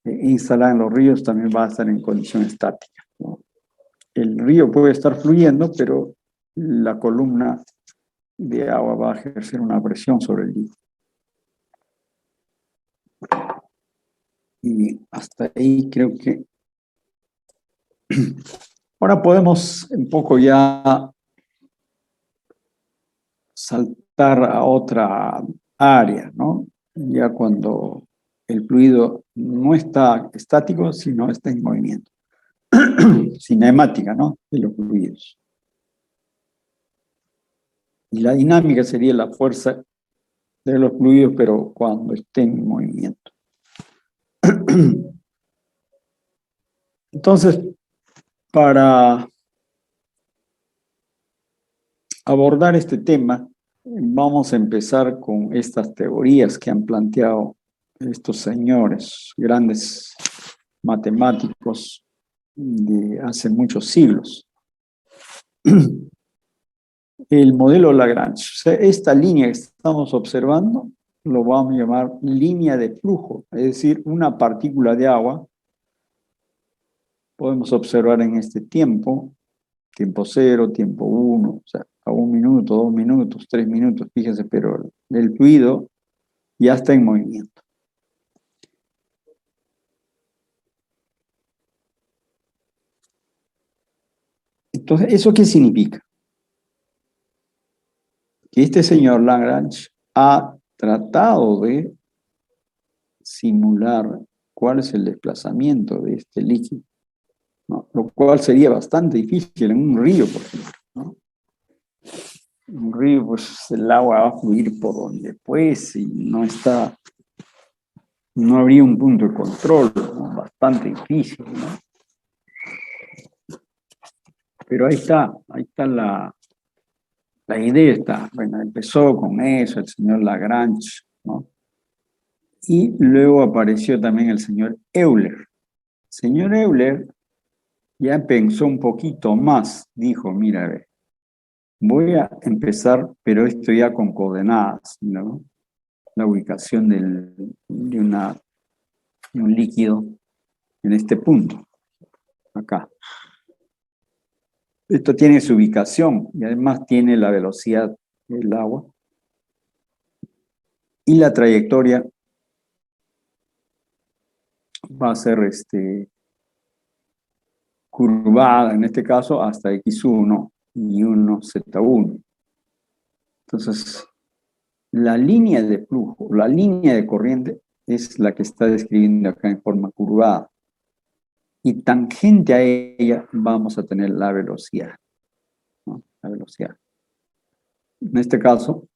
instalada en los ríos también va a estar en condición estática, ¿no? El río puede estar fluyendo, pero la columna de agua va a ejercer una presión sobre el líquido. Y hasta ahí creo que ahora podemos un poco ya saltar a otra área, ¿no? Ya cuando el fluido no está estático, sino está en movimiento. Cinemática, ¿no? De los fluidos. Y la dinámica sería la fuerza de los fluidos, pero cuando estén en movimiento. Entonces, para abordar este tema, vamos a empezar con estas teorías que han planteado estos señores, grandes matemáticos de hace muchos siglos. El modelo Lagrange. O sea, esta línea que estamos observando lo vamos a llamar línea de flujo, es decir, una partícula de agua podemos observar en este tiempo cero, tiempo 1, o sea, a 1 minuto, 2 minutos, 3 minutos, fíjense, pero el fluido ya está en movimiento. Entonces, ¿eso qué significa? Que este señor Lagrange ha tratado de simular cuál es el desplazamiento de este líquido, ¿no? Lo cual sería bastante difícil en un río, por ejemplo, ¿no? En un río, pues el agua va a fluir por donde pues y no habría un punto de control, ¿no? Bastante difícil, ¿no? Pero ahí está la idea está, bueno, empezó con eso el señor Lagrange, ¿no? Y luego apareció también el señor Euler. El señor Euler ya pensó un poquito más, dijo, mira, a ver, voy a empezar, pero esto ya con coordenadas, ¿no? La ubicación de un líquido en este punto, acá. Esto tiene su ubicación y además tiene la velocidad del agua y la trayectoria va a ser curvada, en este caso, hasta X1 y 1Z1. Entonces, la línea de flujo, la línea de corriente es la que está describiendo acá en forma curvada. Y tangente a ella vamos a tener la velocidad. la velocidad. En este caso,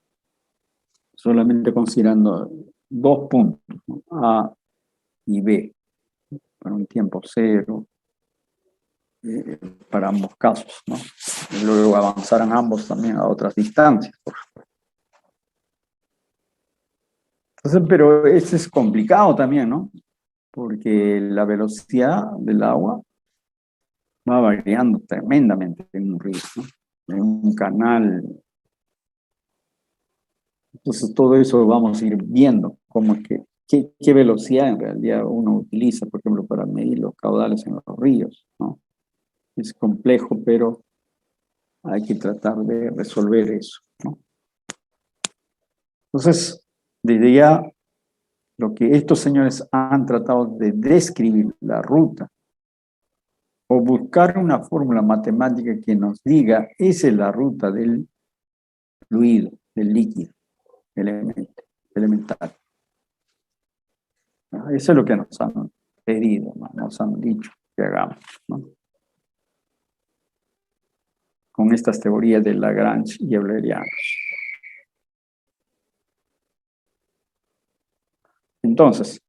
solamente considerando dos puntos, ¿no? A y B, para un tiempo cero, para ambos casos, ¿no? Y luego avanzarán ambos también a otras distancias, por supuesto. Entonces, pero eso es complicado también, ¿no? Porque la velocidad del agua va variando tremendamente en un río, ¿no? En un canal. Entonces, todo eso vamos a ir viendo, cómo es que, qué velocidad en realidad uno utiliza, por ejemplo, para medir los caudales en los ríos, ¿no? Es complejo, pero hay que tratar de resolver eso, ¿no? Entonces, desde ya, lo que estos señores han tratado de describir la ruta o buscar una fórmula matemática que nos diga, esa es la ruta del fluido, del líquido, elemental. ¿No? Eso es lo que nos han pedido, ¿no? Nos han dicho que hagamos, ¿no? Con estas teorías de Lagrange y Eulerianos. Entonces,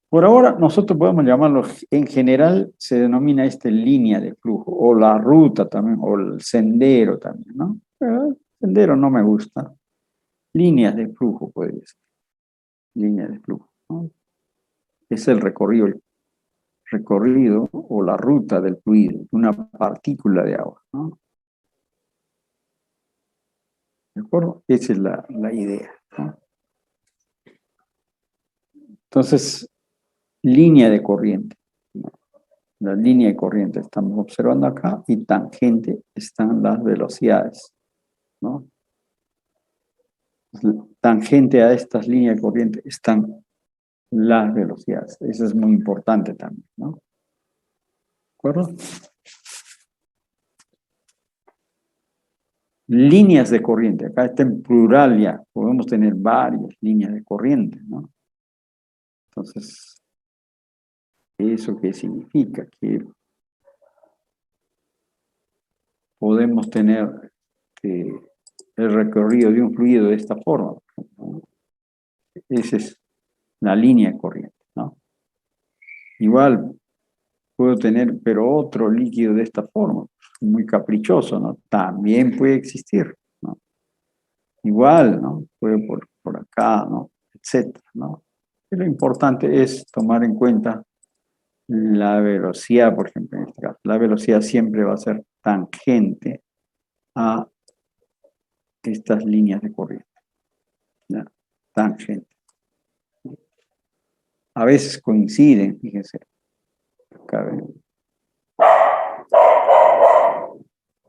por ahora nosotros podemos llamarlo, en general se denomina línea de flujo, o la ruta también, o el sendero también, ¿no? Pero el sendero no me gusta. Líneas de flujo puede ser. Línea de flujo, ¿no? Es el recorrido o la ruta del fluido, de una partícula de agua, ¿no? ¿De acuerdo? Esa es la idea, ¿no? Entonces, línea de corriente, ¿no? La línea de corriente estamos observando acá y tangente están las velocidades, ¿no? Tangente a estas líneas de corriente están las velocidades. Eso es muy importante también, ¿no? ¿De acuerdo? Líneas de corriente. Acá está en plural ya. Podemos tener varias líneas de corriente, ¿no? Entonces, ¿eso qué significa? Que podemos tener el recorrido de un fluido de esta forma, ¿no? Esa es la línea de corriente, ¿no? Igual puedo tener, pero otro líquido de esta forma, muy caprichoso, ¿no? También puede existir, ¿no? Igual, ¿no? Puede por acá, ¿no? Etcétera, ¿no? Y lo importante es tomar en cuenta la velocidad, por ejemplo, en este caso. La velocidad siempre va a ser tangente a estas líneas de corriente, ¿no? Tangente. A veces coinciden, fíjense. Acá ven.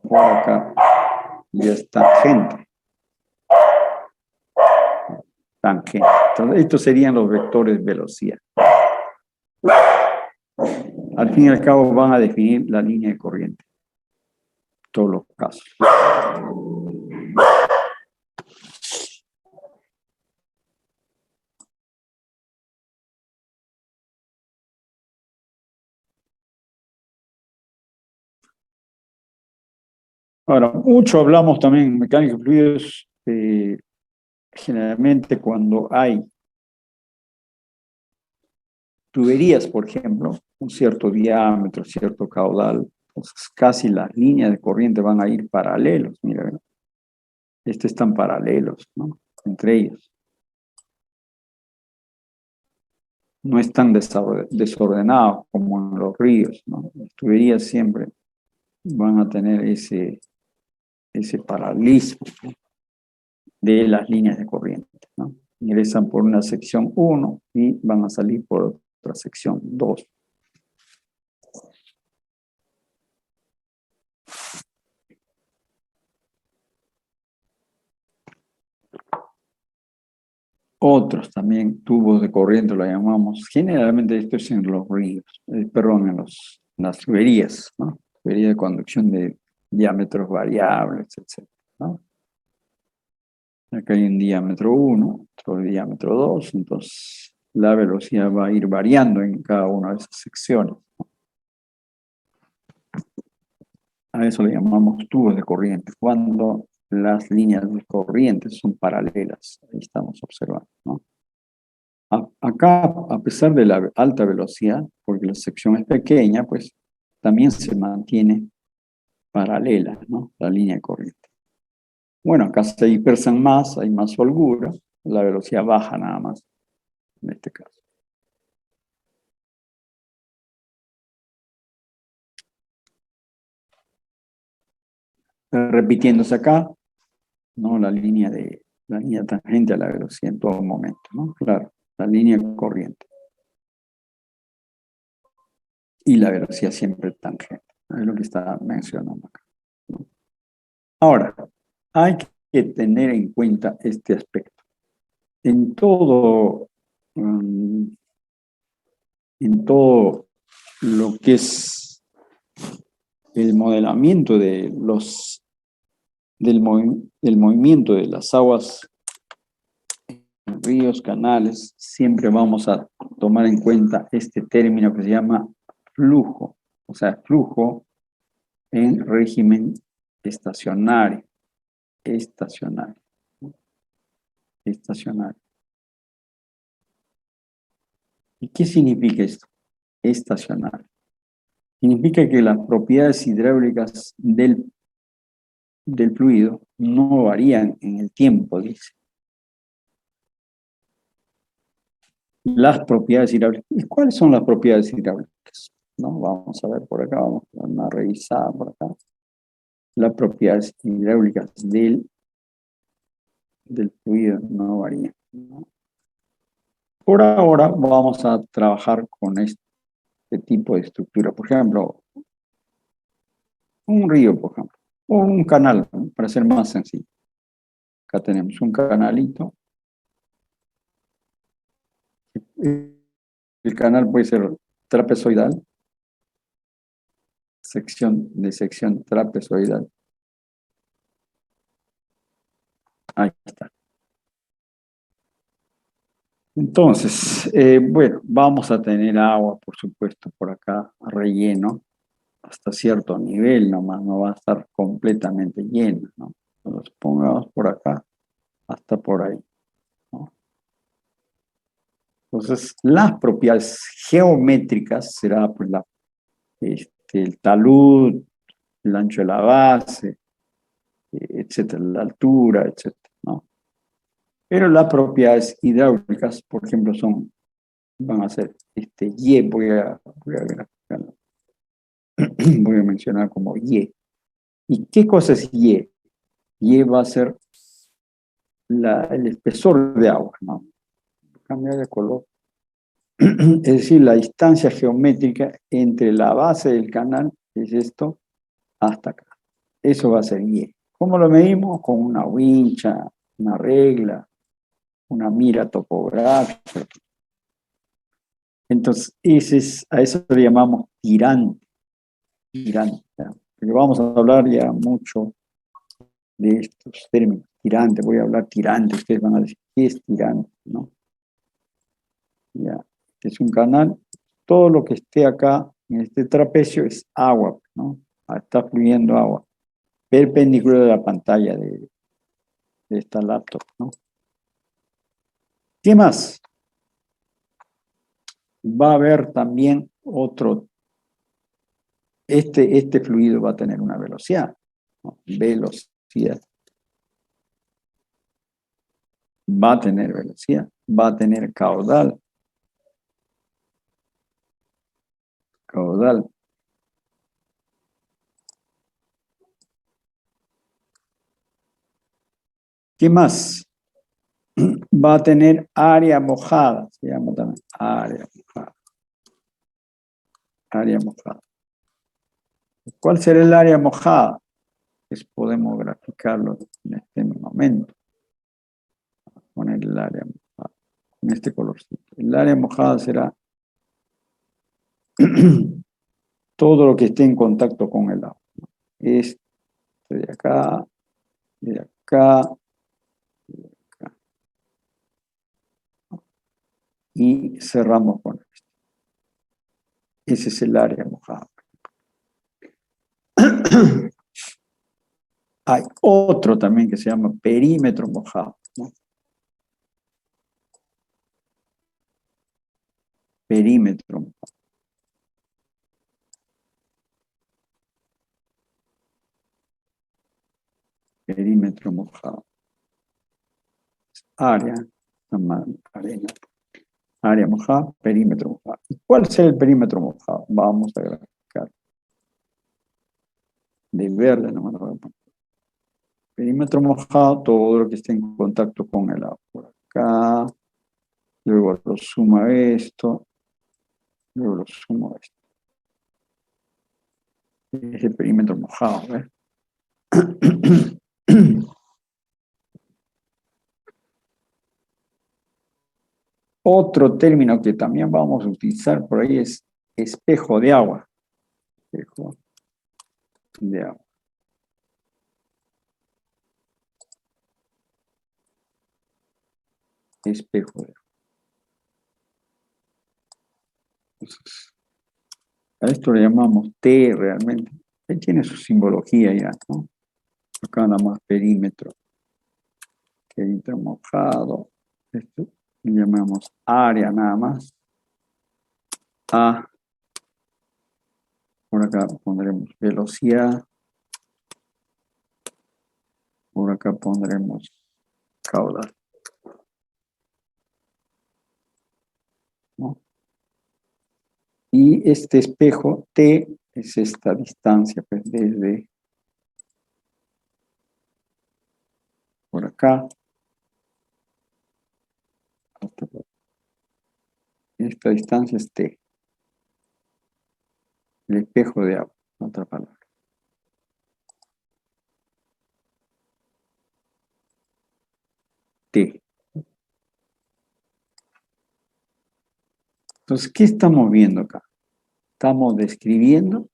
Por acá ya es tangente. Tangente. Entonces, estos serían los vectores velocidad. Al fin y al cabo van a definir la línea de corriente. En todos los casos. Ahora, mucho hablamos también en mecánica de fluidos, generalmente cuando hay tuberías, por ejemplo, un cierto diámetro, cierto caudal, entonces casi las líneas de corriente van a ir paralelos, mira, están paralelos, ¿no? Entre ellos. No están desordenados como en los ríos, ¿no? Las tuberías siempre van a tener ese paralelismo, ¿no? De las líneas de corriente, ¿no? Ingresan por una sección 1 y van a salir por otra sección 2. Otros también tubos de corriente lo llamamos. Generalmente esto es en los ríos, perdón, en las tuberías, ¿no? Tubería de conducción de diámetros variables, etc., ¿no? Acá hay un diámetro 1, otro diámetro 2, entonces la velocidad va a ir variando en cada una de esas secciones, ¿no? A eso le llamamos tubos de corriente, cuando las líneas de corriente son paralelas. Ahí estamos observando, ¿no? Acá, a pesar de la alta velocidad, porque la sección es pequeña, pues también se mantiene paralela, ¿no? La línea de corriente. Bueno, acá se dispersan más, hay más holgura, la velocidad baja nada más, en este caso. Repitiéndose acá, ¿no? La línea tangente a la velocidad en todo momento, ¿no? Claro, la línea corriente. Y la velocidad siempre tangente. Es lo que está mencionando acá, ¿no? Ahora, hay que tener en cuenta este aspecto. En todo, en todo lo que es el modelamiento del movimiento de las aguas, ríos, canales, siempre vamos a tomar en cuenta este término que se llama flujo, o sea, flujo en régimen estacionario, estacionario, estacionario. ¿Y qué significa esto? Estacionario. Significa que las propiedades hidráulicas del fluido no varían en el tiempo, dice. Las propiedades hidráulicas. ¿Y cuáles son las propiedades hidráulicas? ¿No? Vamos a ver por acá, vamos a dar una revisada por acá. Las propiedades hidráulicas del fluido no varían, ¿no? Por ahora vamos a trabajar con este tipo de estructura. Por ejemplo, un río, por ejemplo, o un canal, para ser más sencillo. Acá tenemos un canalito. El canal puede ser trapezoidal, sección trapezoidal. Ahí está. Entonces, bueno, vamos a tener agua, por supuesto, por acá, relleno, hasta cierto nivel nomás, no va a estar completamente lleno, ¿no? Nos pongamos por acá, hasta por ahí, ¿no? Entonces, las propiedades geométricas será pues, el talud, el ancho de la base, etcétera, la altura, etcétera, ¿no? Pero las propiedades hidráulicas, por ejemplo, van a ser Y, voy a graficarlo. Voy a mencionar como Y. ¿Y qué cosa es Y? Y va a ser el espesor de agua, ¿no? Cambiar de color. Es decir, la distancia geométrica entre la base del canal, que es esto, hasta acá. Eso va a ser Y. ¿Cómo lo medimos? Con una wincha, una regla, una mira topográfica. Entonces, a eso le llamamos tirante. Tirante, ¿ya? Porque vamos a hablar ya mucho de estos términos. Tirante, voy a hablar tirante, ustedes van a decir, ¿qué es tirante? ¿No? Ya, este es un canal, todo lo que esté acá en este trapecio es agua, ¿no? Está fluyendo agua, perpendicular a la pantalla de esta laptop, ¿no? ¿Qué más? Va a haber también otro, este fluido va a tener una velocidad, ¿no? Velocidad. Va a tener velocidad, va a tener caudal. Caudal. ¿Qué más? Va a tener área mojada, se llama también área mojada. Área mojada. ¿Cuál será el área mojada? Pues podemos graficarlo en este momento. Poner el área mojada en este colorcito. El área mojada será todo lo que esté en contacto con el agua. Este de acá, de acá, de acá. Y cerramos con esto. Ese es el área mojada. Hay otro también que se llama perímetro mojado, ¿no? Perímetro mojado. Perímetro mojado. Área, arena. Área mojada, perímetro mojado. ¿Y cuál es el perímetro mojado? Vamos a graficar. De verde nomás lo voy a poner. Perímetro mojado, todo lo que esté en contacto con el agua. Por acá. Luego lo sumo a esto. Luego lo sumo a esto. Es el perímetro mojado, ¿ves? Otro término que también vamos a utilizar por ahí es espejo de agua. Espejo de agua. Espejo de agua. Entonces, a esto le llamamos T realmente. Ahí tiene su simbología ya, ¿no? Acá nada más perímetro. Perímetro mojado. Esto le llamamos área nada más. A. Por acá pondremos velocidad. Por acá pondremos caudal. ¿No? Y este espejo T es esta distancia, pues desde por acá hasta por acá. Esta distancia es T. El espejo de agua, otra palabra. T. Entonces, ¿qué estamos viendo acá? Estamos describiendo.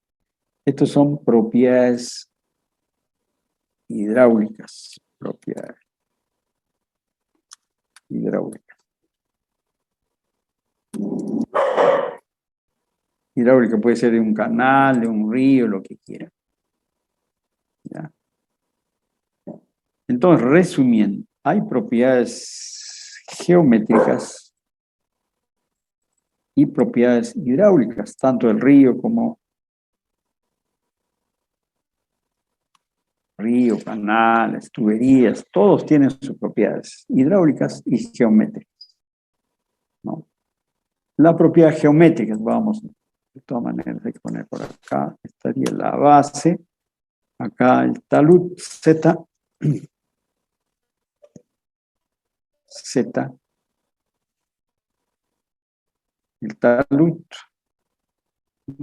Estos son propiedades hidráulicas. Propiedades hidráulicas. Hidráulica puede ser de un canal, de un río, lo que quiera. ¿Ya? Entonces, resumiendo, hay propiedades geométricas y propiedades hidráulicas, tanto del río como canales, tuberías, todos tienen sus propiedades hidráulicas y geométricas, ¿no? La propiedad geométrica, vamos, de todas maneras hay que poner por acá, estaría la base, acá el talud Z, Z, el talud,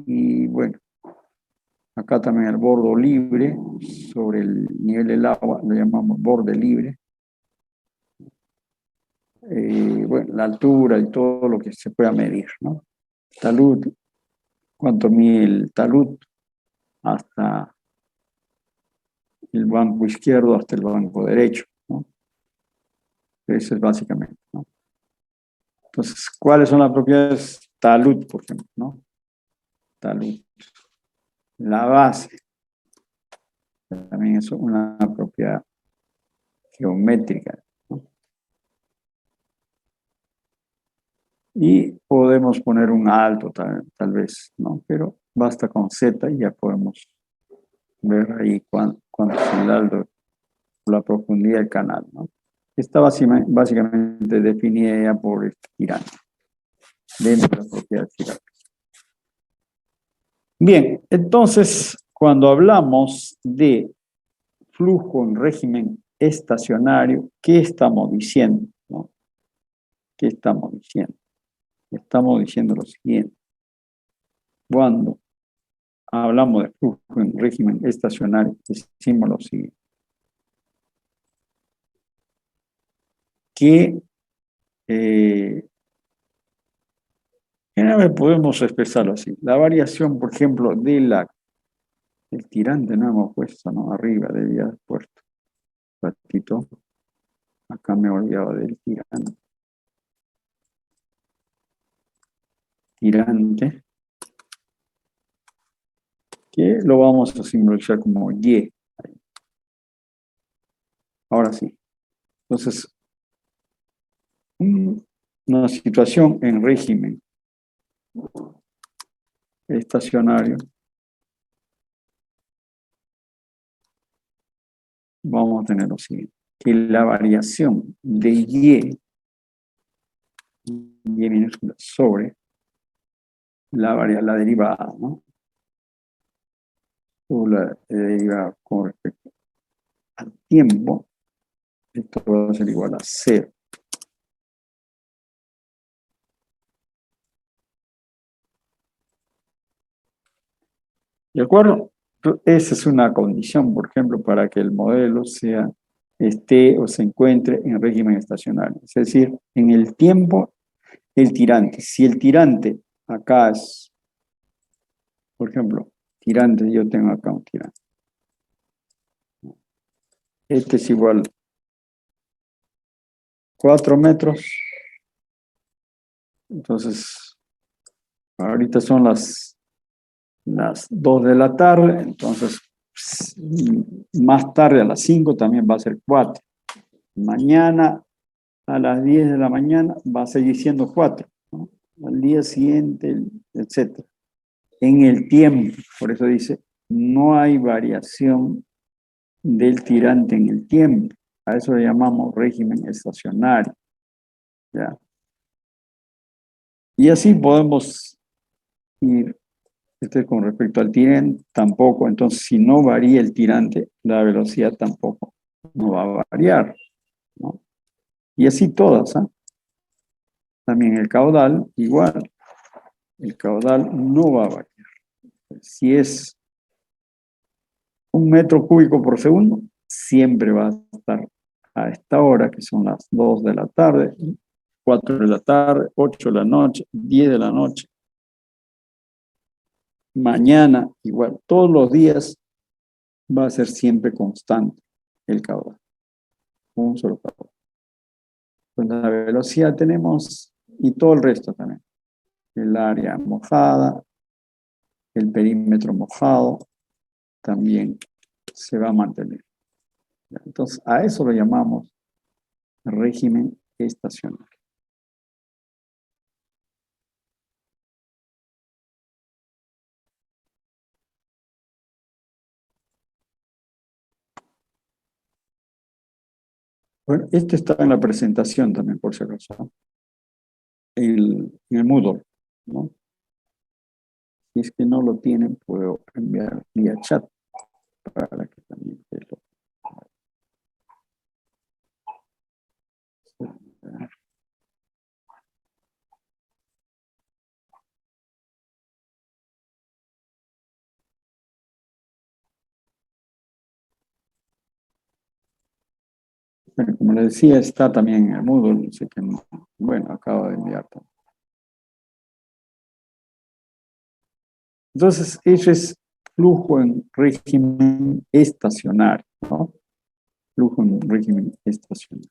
y bueno, acá también el bordo libre, sobre el nivel del agua, lo llamamos borde libre. Bueno, la altura y todo lo que se pueda medir, ¿no? Talud, cuánto mide el talud hasta el banco izquierdo, hasta el banco derecho, ¿no? Eso es básicamente, ¿no? Entonces, ¿cuáles son las propiedades? Talud, por ejemplo, ¿no? Talud. La base también es una propiedad geométrica, ¿no? Y podemos poner un alto tal vez, ¿no? Pero basta con Z y ya podemos ver ahí cuánto es el alto, la profundidad del canal, ¿no? Está básicamente definida ya por este tirante, dentro de la propiedad tirante. Bien, entonces, cuando hablamos de flujo en régimen estacionario, ¿qué estamos diciendo? ¿No? ¿Qué estamos diciendo? Estamos diciendo lo siguiente. Cuando hablamos de flujo en régimen estacionario, decimos lo siguiente. Que podemos expresarlo así. La variación, por ejemplo, del tirante no hemos puesto, ¿no? Arriba debía haber puesto. Un ratito. Acá me olvidaba del tirante. que lo vamos a simbolizar como Y. Ahora sí. Entonces, una situación en régimen estacionario, vamos a tener lo siguiente, que la variación de Y minúscula sobre la derivada, ¿no? O la derivada con respecto al tiempo, esto va a ser igual a 0. ¿De acuerdo? Esa es una condición, por ejemplo, para que el modelo esté o se encuentre en régimen estacionario. Es decir, en el tiempo, el tirante. Si el tirante acá es, por ejemplo, tirante, yo tengo acá un tirante. Este es igual a 4 metros. Entonces, ahorita son las 2 de la tarde, entonces más tarde a las 5 también va a ser 4. Mañana a las 10 de la mañana va a seguir siendo 4, ¿no? Al día siguiente, etc. En el tiempo, por eso dice, no hay variación del tirante en el tiempo. A eso le llamamos régimen estacionario. ¿Ya? Y así podemos ir. Con respecto al tirante, tampoco. Entonces, si no varía el tirante, la velocidad tampoco no va a variar, ¿no? Y así todas, ¿eh? También el caudal, igual. El caudal no va a variar. Si es 1 metro cúbico por segundo, siempre va a estar a esta hora, que son las 2 de la tarde, 4 de la tarde, 8 de la noche, 10 de la noche. Mañana, igual, todos los días va a ser siempre constante el caudal. Un solo caudal. Pues la velocidad tenemos y todo el resto también. El área mojada, el perímetro mojado, también se va a mantener. Entonces, a eso lo llamamos régimen estacionario. Bueno, esto está en la presentación también, por si acaso, ¿no? En el Moodle, ¿no? Si es que no lo tienen, puedo enviar vía chat para que también lo... Bueno, como les decía, está también en el Moodle, así que, bueno, acabo de enviar también. Entonces, eso es flujo en régimen estacionario, ¿no? Flujo en régimen estacionario.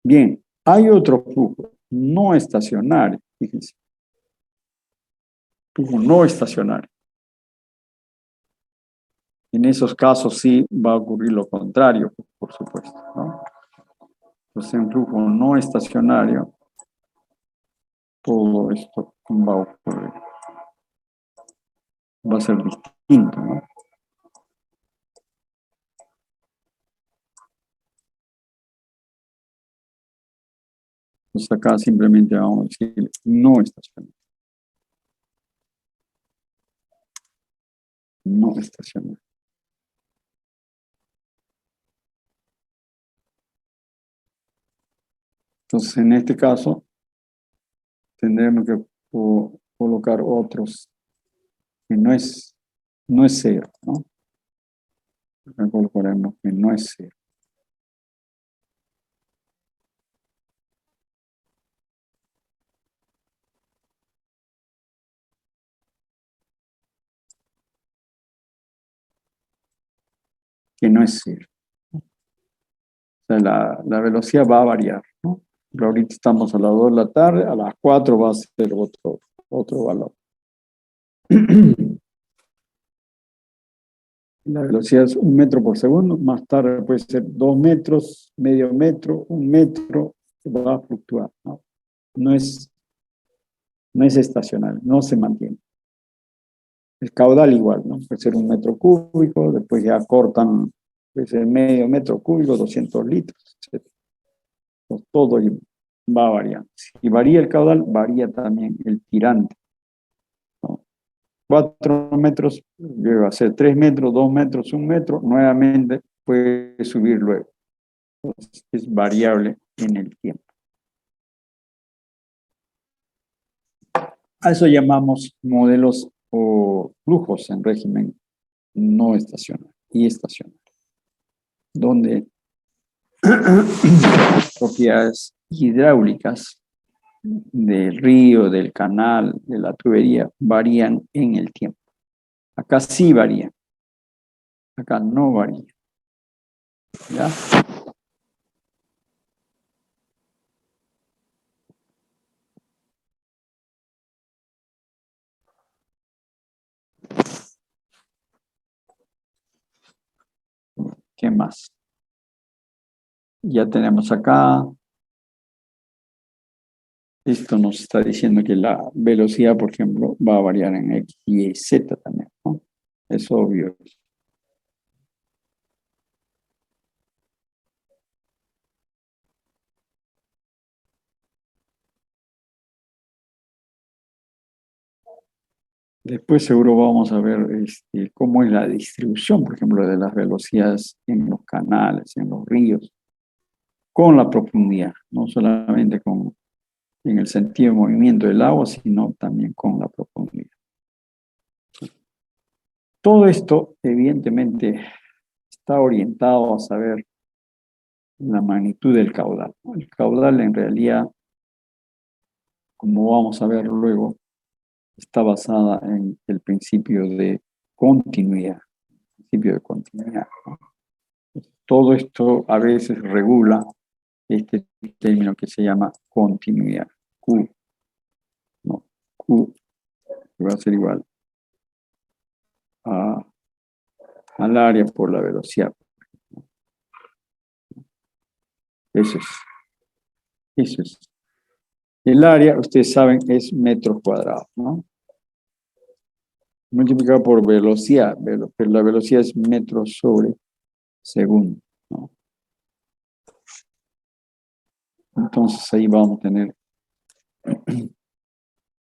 Bien, hay otro flujo no estacionario, fíjense. Flujo no estacionario. En esos casos sí va a ocurrir lo contrario, por supuesto, ¿no? Entonces, en flujo no estacionario, todo esto va a ocurrir. Va a ser distinto, ¿no? Entonces acá simplemente vamos a decir no estacionario. No estacionario. Entonces, en este caso, tendremos que colocar otros que no es cero, ¿no? Acá colocaremos que no es cero. Que no es cero. O sea, la velocidad va a variar, ¿no? Pero ahorita estamos a las 2 de la tarde, a las 4 va a ser otro valor. La velocidad es 1 metro por segundo, más tarde puede ser 2 metros, medio metro, 1 metro, va a fluctuar, ¿no? No es estacional, no se mantiene. El caudal igual, ¿no? Puede ser 1 metro cúbico, después ya cortan, puede ser medio metro cúbico, 200 litros, etc. Entonces, todo va variando. Si varía el caudal, varía también el tirante, ¿no? 4 metros, va a ser 3 metros, 2 metros, 1 metro, nuevamente puede subir luego. Entonces, es variable en el tiempo. A eso llamamos modelos o flujos en régimen no estacionario y estacionario, donde propiedades hidráulicas del río, del canal, de la tubería varían en el tiempo. Acá sí varía, acá no varía. ¿Ya? ¿Qué más? Ya tenemos acá. Esto nos está diciendo que la velocidad, por ejemplo, va a variar en X, Y, Z también, ¿no? Es obvio. Después seguro vamos a ver cómo es la distribución, por ejemplo, de las velocidades en los canales, en los ríos, con la profundidad, no solamente en el sentido de movimiento del agua, sino también con la profundidad. Todo esto, evidentemente, está orientado a saber la magnitud del caudal, ¿no? El caudal, en realidad, como vamos a ver luego, está basada en el principio de continuidad. Principio de continuidad, ¿no? Todo esto a veces regula este término que se llama continuidad. Q, ¿no? Q va a ser igual al área por la velocidad. Eso es. Eso es. El área, ustedes saben, es metros cuadrados, ¿no? Multiplicado por velocidad, pero la velocidad es metros sobre segundo, ¿no? Entonces ahí vamos a tener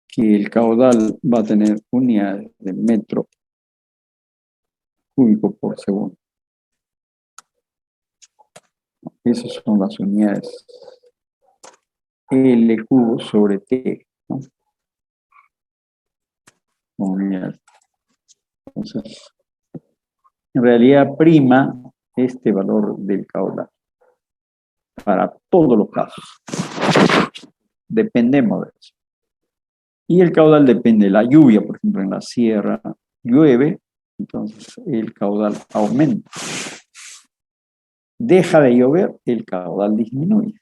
que el caudal va a tener unidades de metro cúbico por segundo. Esas son las unidades L cubo sobre T, ¿no? Unidades. Entonces, en realidad prima este valor del caudal para todos los casos. Dependemos de eso. Y el caudal depende de la lluvia, por ejemplo, en la sierra llueve, entonces el caudal aumenta. Deja de llover, el caudal disminuye.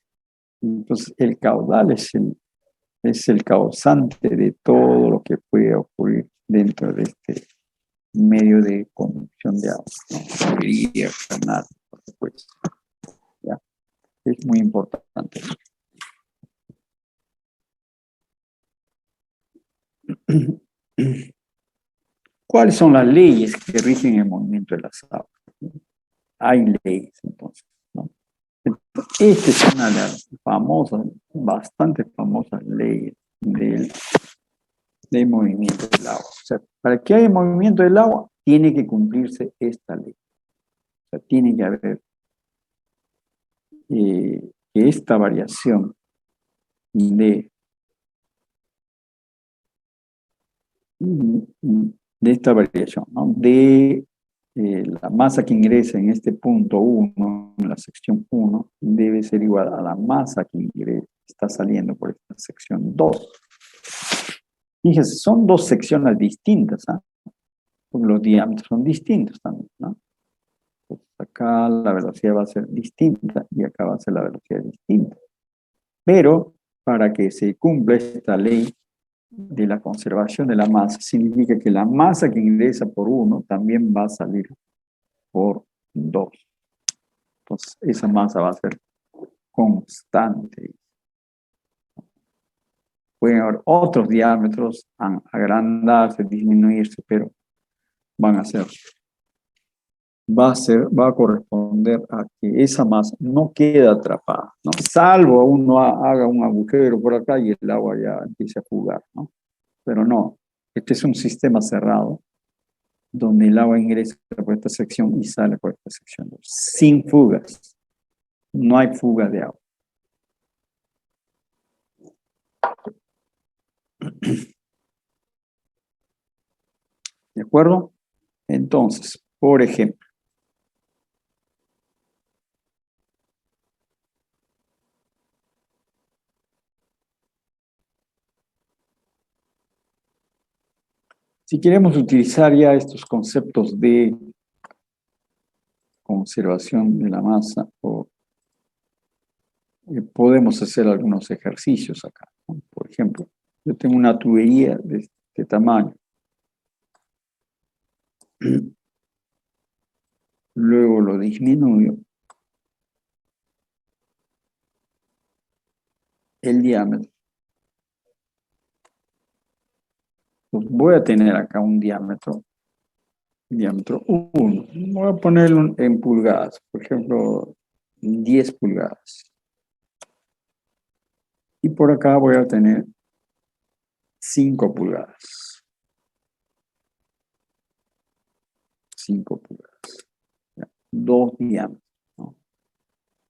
Entonces el caudal es el causante de todo lo que puede ocurrir dentro de este medio de conducción de agua, ¿no? Tubería, canal, por supuesto. ¿Ya? Es muy importante eso. ¿Cuáles son las leyes que rigen el movimiento de las aguas? Hay leyes, entonces, ¿no? Esta es una de las famosas, bastante famosas leyes del movimiento del agua. O sea, para que haya movimiento del agua, tiene que cumplirse esta ley. O sea, tiene que haber que esta variación de esta variación, ¿no? De la masa que ingresa en este punto 1, en la sección 1, debe ser igual a la masa que está saliendo por esta sección 2. Fíjense, son dos secciones distintas, ¿eh? Los diámetros son distintos también, ¿no? Entonces acá la velocidad va a ser distinta y acá va a ser la velocidad distinta. Pero para que se cumpla esta ley de la conservación de la masa significa que la masa que ingresa por 1 también va a salir por 2. Entonces, esa masa va a ser constante. Pueden haber otros diámetros, agrandarse, disminuirse, pero van a ser, va a corresponder a que esa masa no queda atrapada, ¿no? Salvo uno haga un agujero por acá y el agua ya empiece a jugar, ¿no? Pero no, este es un sistema cerrado donde el agua ingresa por esta sección y sale por esta sección, sin fugas. No hay fuga de agua. ¿De acuerdo? Entonces, por ejemplo, si queremos utilizar ya estos conceptos de conservación de la masa, podemos hacer algunos ejercicios acá, ¿no? Por ejemplo, yo tengo una tubería de este tamaño. Luego lo disminuyo. El diámetro. Pues voy a tener acá un diámetro 1. Voy a ponerlo en pulgadas, por ejemplo, 10 pulgadas. Y por acá voy a tener 5 pulgadas. 5 pulgadas. Ya, 2 diámetros, ¿no?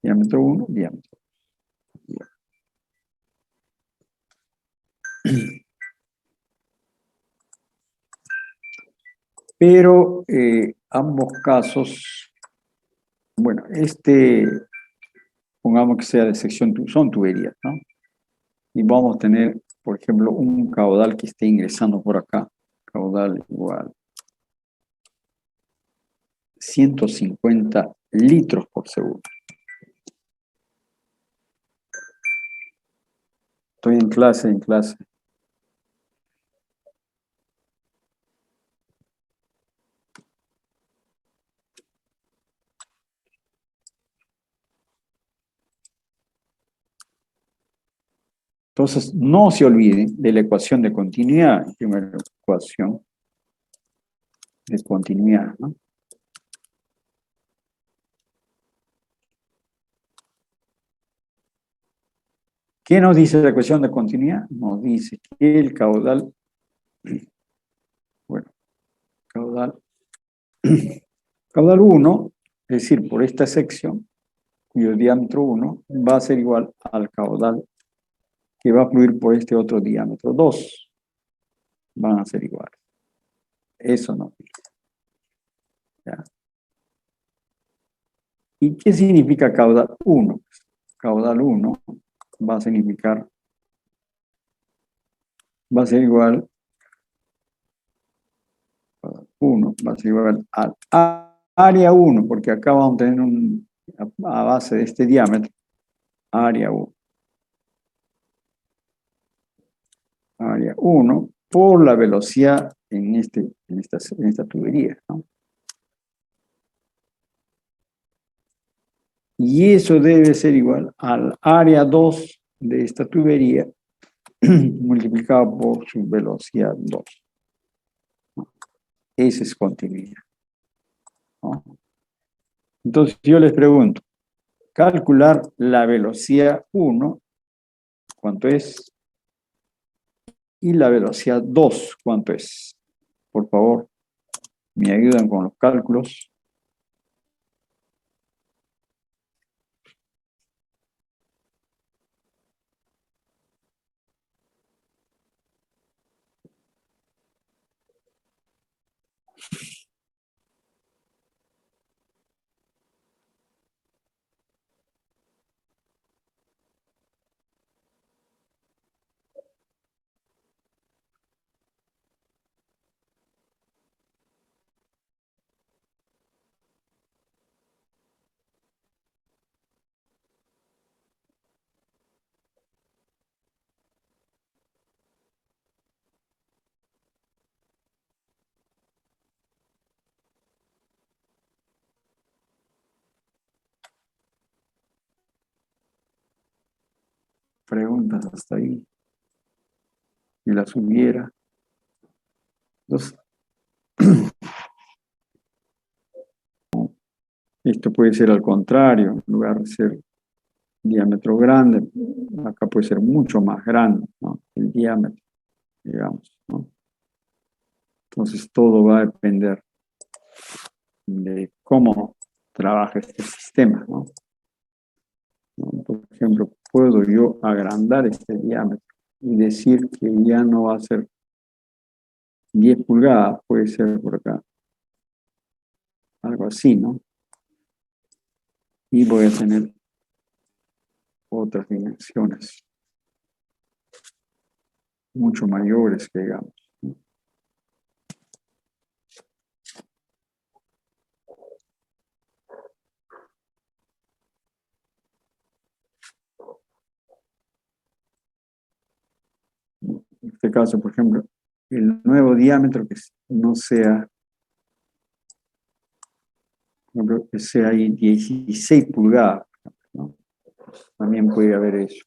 Diámetro 1, diámetro 2. Pero ambos casos, bueno, pongamos que sea de sección, son tuberías, ¿no? Y vamos a tener, por ejemplo, un caudal que esté ingresando por acá. Caudal igual 150 litros por segundo. Estoy en clase, en clase. Entonces, no se olviden de la ecuación de continuidad. Primera ecuación de continuidad, ¿no? ¿Qué nos dice la ecuación de continuidad? Nos dice que el caudal, bueno, caudal 1, es decir, por esta sección, cuyo diámetro 1 va a ser igual al caudal que va a fluir por este otro diámetro 2. Van a ser iguales. Eso no. ¿Ya? ¿Y qué significa caudal 1? Caudal 1 va a significar, va a ser igual, 1 va a ser igual al área 1, porque acá vamos a tener a base de este diámetro, área 1. Área 1 por la velocidad en esta tubería, ¿no? Y eso debe ser igual al área 2 de esta tubería multiplicado por su velocidad 2. Esa es continuidad, ¿no? Entonces yo les pregunto, calcular la velocidad 1, ¿cuánto es? Y la velocidad 2, ¿cuánto es? Por favor, me ayudan con los cálculos. preguntas hasta ahí. Si las hubiera. Entonces, esto puede ser al contrario, en lugar de ser diámetro grande, acá puede ser mucho más grande, ¿no? El diámetro, digamos, ¿no? Entonces todo va a depender de cómo trabaja este sistema, ¿no? Por ejemplo, puedo yo agrandar este diámetro y decir que ya no va a ser 10 pulgadas, puede ser por acá, algo así, ¿no? Y voy a tener otras dimensiones mucho mayores que digamos, ¿no? En este caso, por ejemplo, el nuevo diámetro que no sea, por ejemplo, que sea ahí 16 pulgadas, ¿no? Pues también puede haber eso,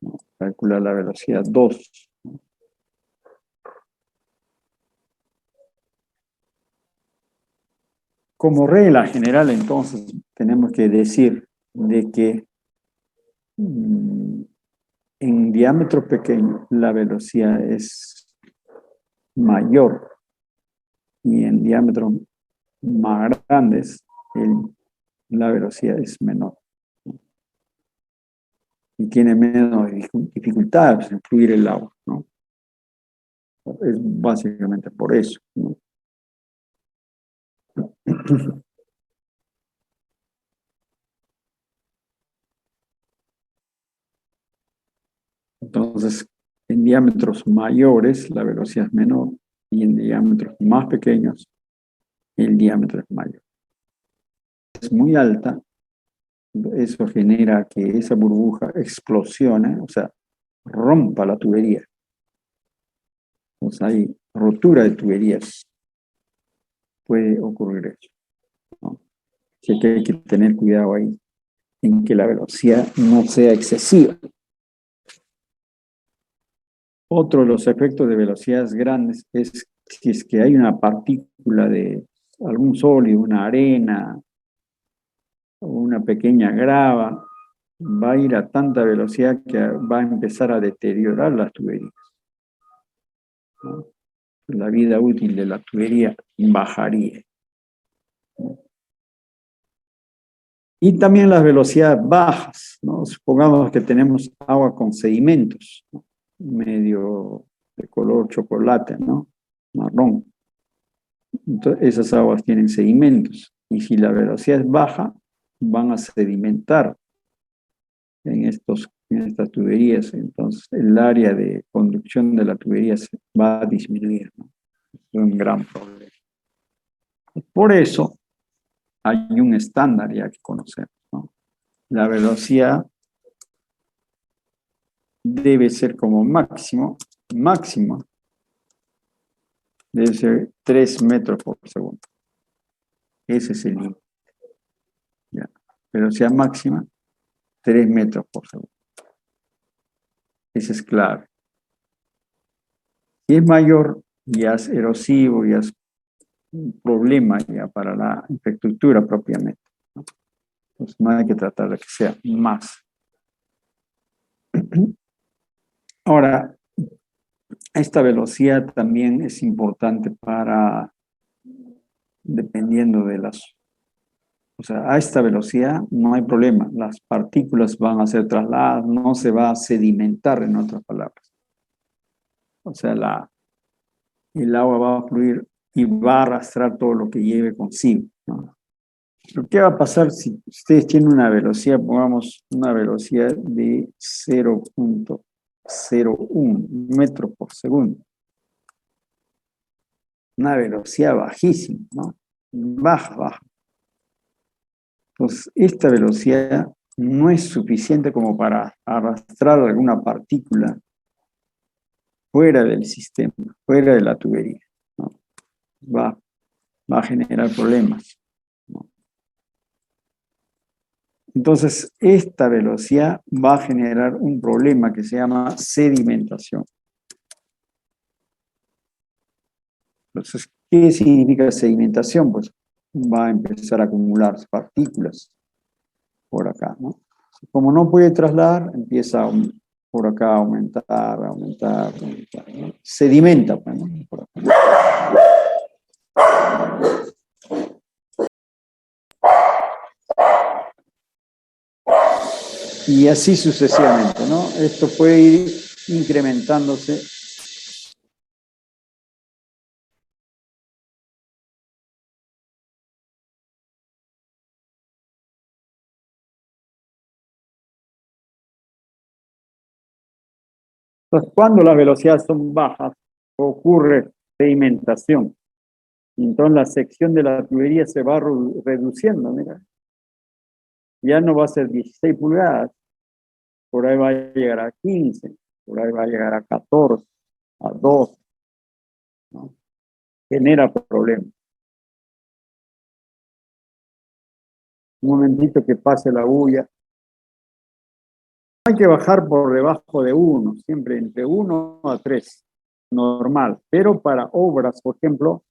¿no? Calcular la velocidad 2, ¿no? Como regla general, entonces, tenemos que decir de que en diámetro pequeño la velocidad es mayor y en diámetros más grandes la velocidad es menor, ¿no? Y tiene menos dificultades en fluir el agua, ¿no? Es básicamente por eso, ¿no? Entonces, en diámetros mayores la velocidad es menor y en diámetros más pequeños el diámetro es mayor. Es muy alta, eso genera que esa burbuja explosione, o sea, rompa la tubería. Entonces hay rotura de tuberías, puede ocurrir eso, ¿no? Así que hay que tener cuidado ahí en que la velocidad no sea excesiva. Otro de los efectos de velocidades grandes es si es que hay una partícula de algún sólido, una arena o una pequeña grava, va a ir a tanta velocidad que va a empezar a deteriorar las tuberías, ¿no? La vida útil de la tubería bajaría, ¿no? Y también las velocidades bajas, ¿no? Supongamos que tenemos agua con sedimentos, ¿no? Medio de color chocolate, ¿no? Marrón. Entonces, esas aguas tienen sedimentos y si la velocidad es baja, van a sedimentar en estas tuberías. Entonces, el área de conducción de la tubería va a disminuir, ¿no? Es un gran problema. Por eso hay un estándar ya que conocemos, ¿no? La velocidad debe ser como máximo, debe ser 3 metros por segundo. Ese es el límite. Velocidad máxima, 3 metros por segundo. Ese es clave. Si es mayor, ya es erosivo, ya es un problema ya para la infraestructura propiamente, ¿no? Entonces no hay que tratar de que sea más. Ahora, esta velocidad también es importante para, dependiendo de o sea, a esta velocidad no hay problema, las partículas van a ser trasladadas, no se va a sedimentar, en otras palabras. O sea, el agua va a fluir y va a arrastrar todo lo que lleve consigo, ¿no? Pero ¿qué va a pasar si ustedes tienen una velocidad, pongamos una velocidad de 0.01 metros por segundo? Una velocidad bajísima, ¿no? Baja. Entonces, esta velocidad no es suficiente como para arrastrar alguna partícula fuera del sistema, fuera de la tubería, ¿no? Va a generar problemas, ¿no? Entonces, esta velocidad va a generar un problema que se llama sedimentación. Entonces, ¿qué significa sedimentación? Pues va a empezar a acumular partículas por acá, ¿no? Como no puede trasladar, empieza por acá a aumentar, aumentar, aumentar, ¿no? Sedimenta, pues, ¿no? Por acá. Y así sucesivamente, ¿no? Esto puede ir incrementándose. Entonces, cuando las velocidades son bajas, ocurre sedimentación. Entonces, la sección de la tubería se va reduciendo, mira. Ya no va a ser 16 pulgadas, por ahí va a llegar a 15, por ahí va a llegar a 14, a 12, ¿no? Genera problemas. Un momentito que pase la bulla. Hay que bajar por debajo de 1, siempre entre 1 a 3, normal. Pero para obras, por ejemplo,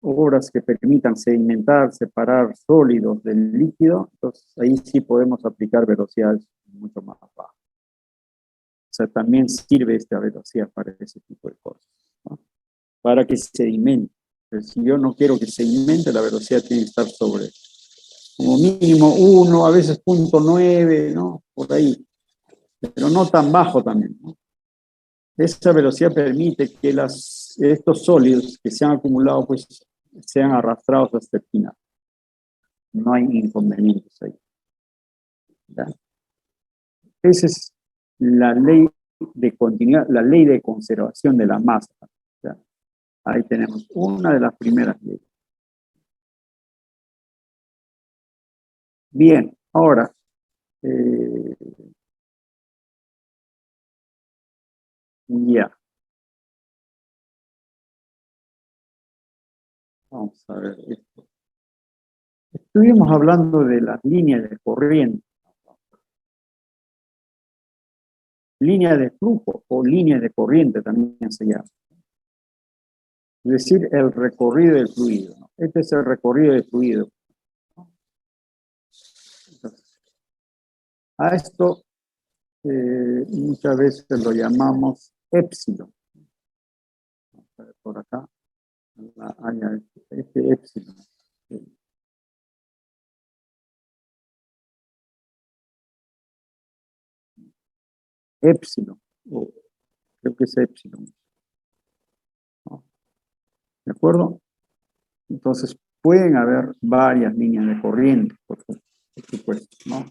obras que permitan sedimentar, separar sólidos del líquido, entonces ahí sí podemos aplicar velocidades mucho más bajas. O sea, también sirve esta velocidad para ese tipo de cosas, ¿no? Para que sedimente. Pero si yo no quiero que sedimente, la velocidad tiene que estar sobre, como mínimo 1, a veces 0.9, ¿no? Por ahí. Pero no tan bajo también, ¿no? Esa velocidad permite que estos sólidos que se han acumulado, pues, sean arrastrados hasta el final. No hay inconvenientes ahí, ¿ya? Esa es la ley de continuidad, la ley de conservación de la masa, ¿ya? Ahí tenemos una de las primeras leyes. Bien, ahora, eh, ya, vamos a ver esto. Estuvimos hablando de las líneas de corriente, línea de flujo o línea de corriente también se llama. Es decir, el recorrido del fluido, ¿no? Este es el recorrido del fluido, ¿no? Entonces, a esto muchas veces lo llamamos épsilon. Vamos a ver por acá, este épsilon. Épsilon, o creo que es épsilon, ¿no? ¿De acuerdo? Entonces, pueden haber varias líneas de corriente, por supuesto, ¿no?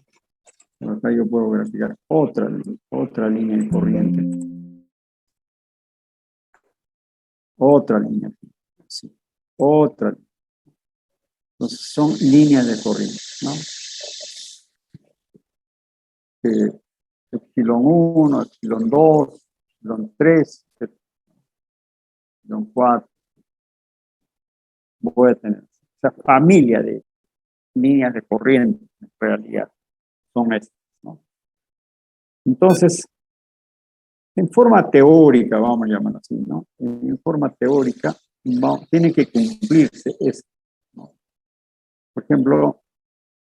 Por acá yo puedo graficar otra línea de corriente, otra línea, sí, otra. Entonces, son líneas de corriente, ¿no? Epsilon 1, epsilon 2, epsilon 3, epsilon 4. Voy a tener esa familia de líneas de corriente, en realidad, son estas, ¿no? Entonces, en forma teórica, vamos a llamarlo así, ¿no? En forma teórica, tiene que cumplirse esto, ¿no? Por ejemplo,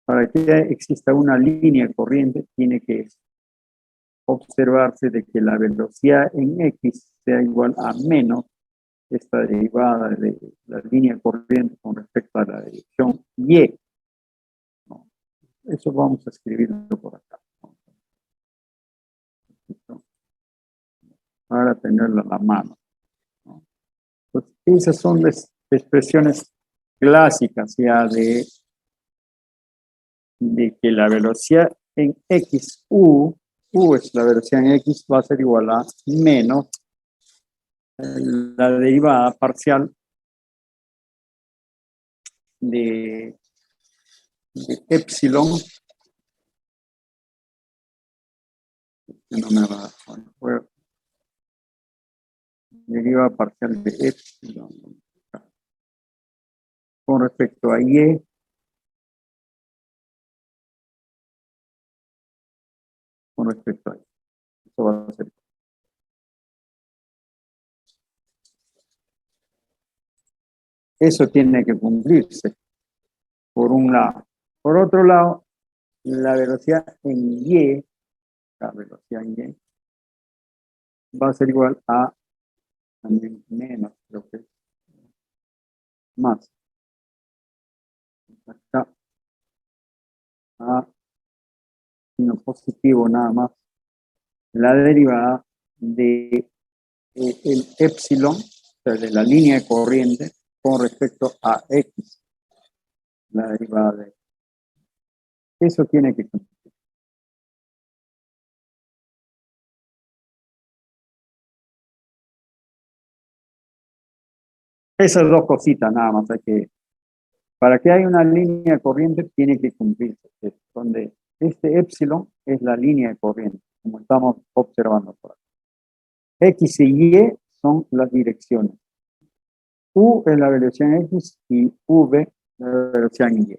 para que exista una línea de corriente, tiene que observarse de que la velocidad en X sea igual a menos esta derivada de la línea corriente con respecto a la dirección Y, ¿no? Eso vamos a escribirlo por acá, ¿no? Para tenerlo a la mano, ¿no? Entonces, esas son las expresiones clásicas ya de que la velocidad en X, U es la velocidad en X, va a ser igual a menos la derivada parcial de epsilon, que no me va a bueno, derivada parcial de epsilon con respecto a Y con respecto a eso. Eso va a ser. Eso tiene que cumplirse, por un lado. Por otro lado, la velocidad en Y, la velocidad en Y, va a ser igual a también menos, creo que es más. Acá, a sino positivo nada más. La derivada de el epsilon, o sea, de la línea de corriente, con respecto a X. La derivada de eso tiene que cumplir. Esas dos cositas nada más hay que. Para que haya una línea de corriente tiene que cumplirse. Donde este epsilon es la línea de corriente, como estamos observando por aquí. X y Y son las direcciones. U es la velocidad en X y V la velocidad en Y.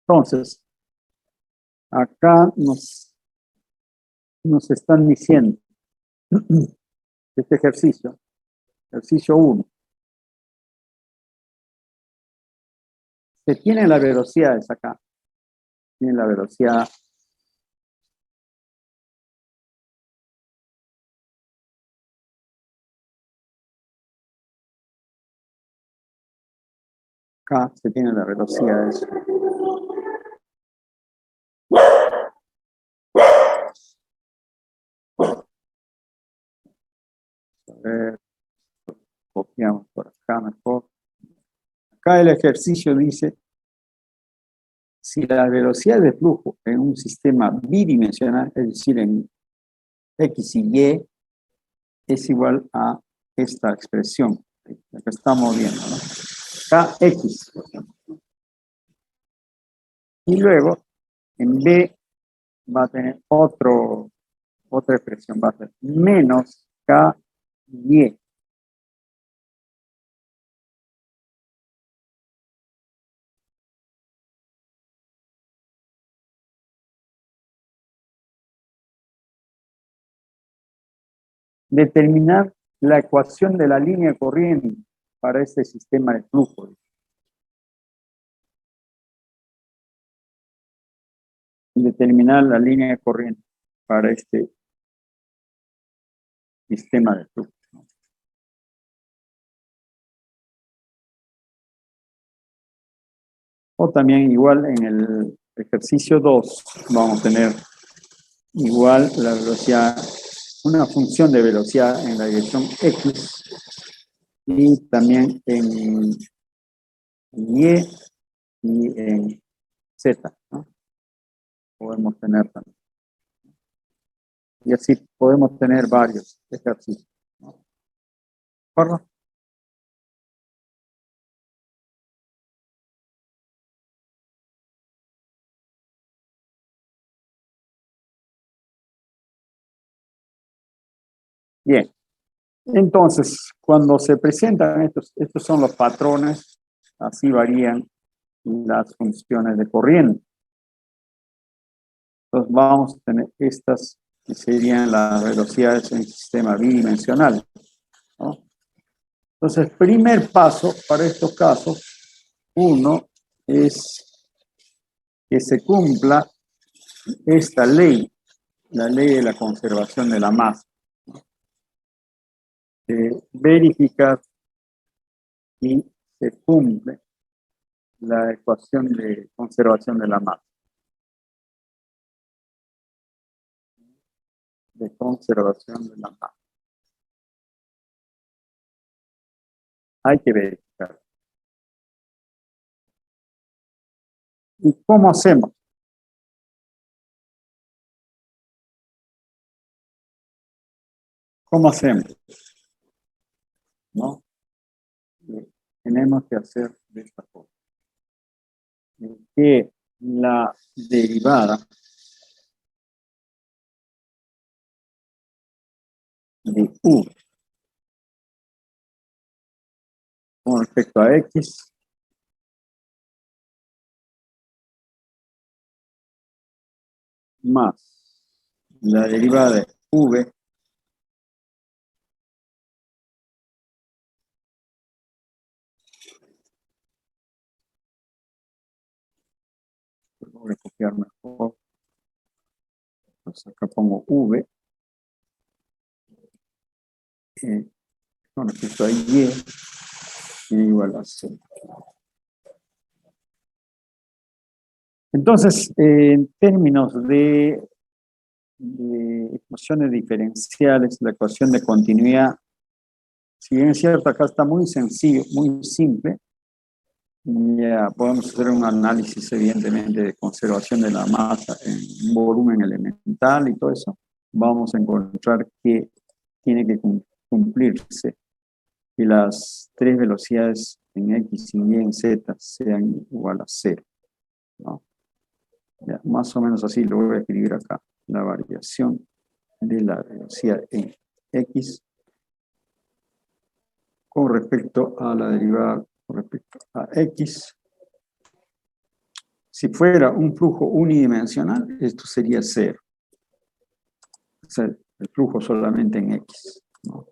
Entonces, acá nos están diciendo este ejercicio 1, que tiene las velocidades acá, tiene la velocidad acá, se tiene las velocidades. A ver, copiamos por acá mejor. Acá el ejercicio dice, si la velocidad de flujo en un sistema bidimensional, es decir, en X y Y, es igual a esta expresión, la que estamos viendo, ¿no? Kx, por ejemplo. Y luego, en B, va a tener otra expresión, va a ser menos KY. Determinar la ecuación de la línea de corriente para este sistema de flujo. Determinar la línea de corriente para este sistema de flujo. O también igual en el ejercicio 2 vamos a tener igual la velocidad, una función de velocidad en la dirección X y también en Y y en Z, ¿no? Podemos tener también. Y así podemos tener varios ejercicios, ¿no? ¿De acuerdo? Bien. Entonces, cuando se presentan estos son los patrones, así varían las funciones de corriente. Entonces vamos a tener estas que serían las velocidades en el sistema bidimensional, ¿no? Entonces, primer paso para estos casos, uno es que se cumpla esta ley, la ley de la conservación de la masa. Verificar si se cumple la ecuación de conservación de la masa. De conservación de la masa. Hay que verificar. ¿Y cómo hacemos? ¿Cómo hacemos? ¿No? Tenemos que hacer de esta forma. Que la derivada de U con respecto a X más la derivada de v voy a copiar mejor. Entonces acá pongo v con respecto a y igual a c. Entonces, en términos de ecuaciones diferenciales, la ecuación de continuidad, si bien es cierto, acá está muy sencillo, muy simple, ya podemos hacer un análisis evidentemente de conservación de la masa en volumen elemental y todo eso, vamos a encontrar que tiene que cumplirse que las tres velocidades en X y Y en Z sean igual a cero, ¿no? Ya, más o menos así lo voy a escribir acá, la variación de la velocidad en X con respecto a la derivada con respecto a X. Si fuera un flujo unidimensional, esto sería cero. O sea, el flujo solamente en X, ¿no?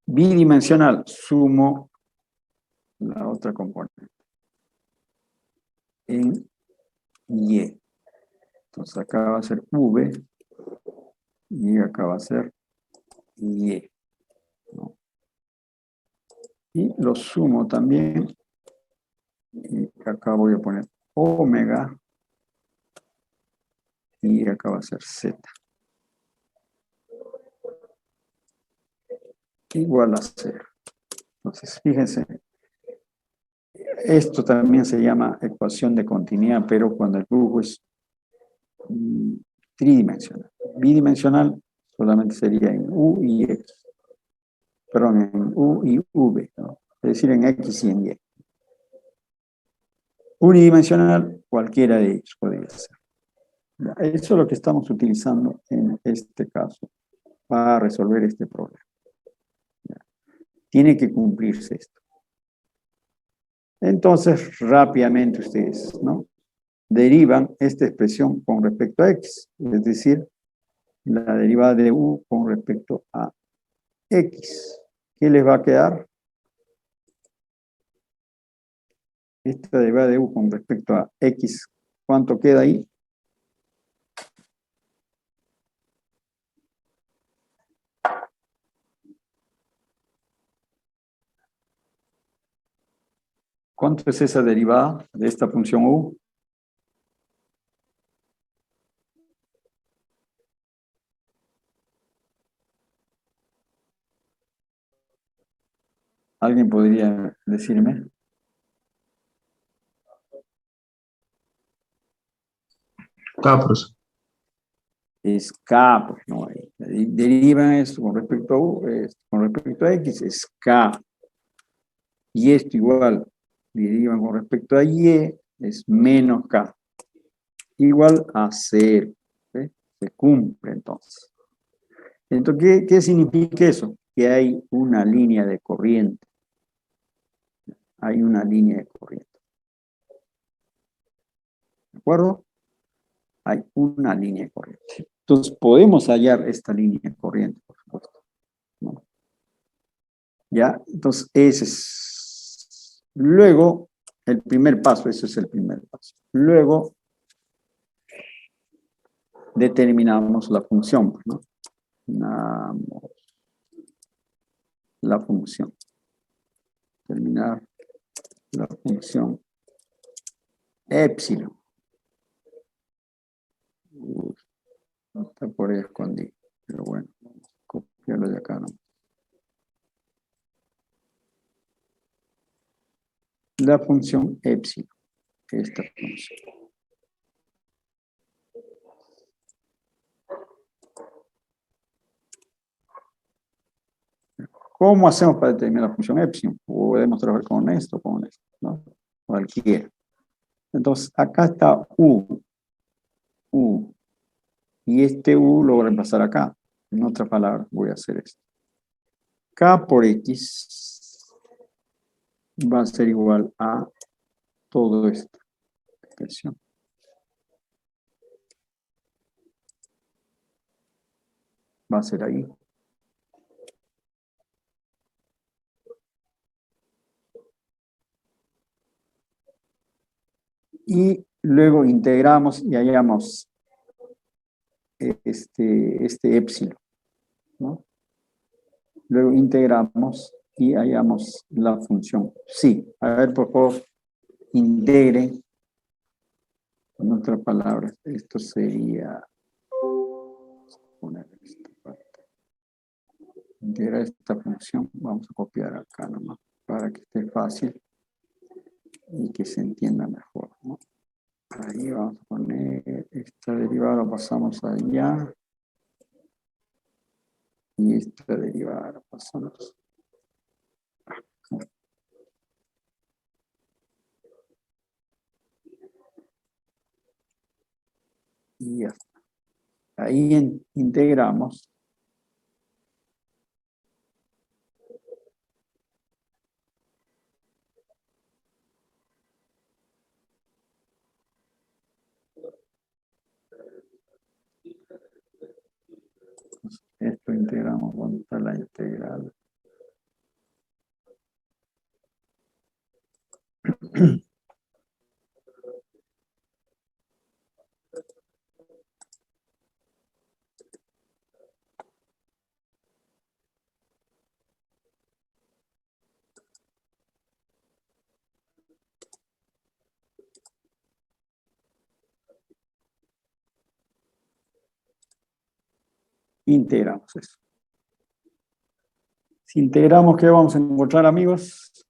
Bidimensional, sumo la otra componente en Y. Entonces acá va a ser V y acá va a ser Y, ¿no? Y lo sumo también. Y acá voy a poner omega y acá va a ser Z. Igual a 0. Entonces, fíjense, esto también se llama ecuación de continuidad, pero cuando el flujo es tridimensional. Bidimensional solamente sería en U y X. Perdón, en U y V, ¿no? Es decir, en X y en Y. Unidimensional, cualquiera de ellos podría ser. Eso es lo que estamos utilizando en este caso para resolver este problema. Tiene que cumplirse esto. Entonces, rápidamente ustedes, ¿no? Derivan esta expresión con respecto a X, es decir, la derivada de U con respecto a X. ¿Qué les va a quedar? Esta derivada de U con respecto a X, ¿cuánto queda ahí? ¿Cuánto es esa derivada de esta función U? ¿Alguien podría decirme? K, profesor. Es K, pues no hay. Derivan esto con respecto a U, con respecto a X, es K. Y esto igual, derivan con respecto a Y, es menos K. Igual a 0. ¿Sí? Se cumple entonces. Entonces, ¿qué significa eso? Que hay una línea de corriente. Hay una línea de corriente. ¿De acuerdo? Hay una línea de corriente. Entonces, podemos hallar esta línea de corriente, por supuesto, ¿no? ¿Ya? Entonces, ese es. Luego, el primer paso, ese es el primer paso. Luego, determinamos la función, ¿no? La función. Terminar la función epsilon. Está por ahí escondido, pero bueno, vamos a copiarlo de acá, ¿no? La función epsilon, esta función. ¿Cómo hacemos para determinar la función epsilon? Podemos trabajar con esto, ¿no? Cualquiera. Entonces, acá está U. Y este U lo voy a reemplazar acá. En otras palabras, voy a hacer esto. K por X va a ser igual a todo esta expresión. Va a ser ahí. Y luego integramos y hallamos este épsilon, ¿no? Luego integramos y hallamos la función. Sí, a ver, por favor, integre. En otras palabras, esto sería, vamos a poner esta parte. Integrar esta función, vamos a copiar acá nomás, para que esté fácil y que se entienda mejor, ¿no? Ahí vamos a poner esta derivada, la pasamos allá. Y esta derivada la pasamos acá. Y ya está. Ahí integramos. Esto integramos, ¿dónde está la integral? Integramos eso. Si integramos, ¿qué vamos a encontrar, amigos?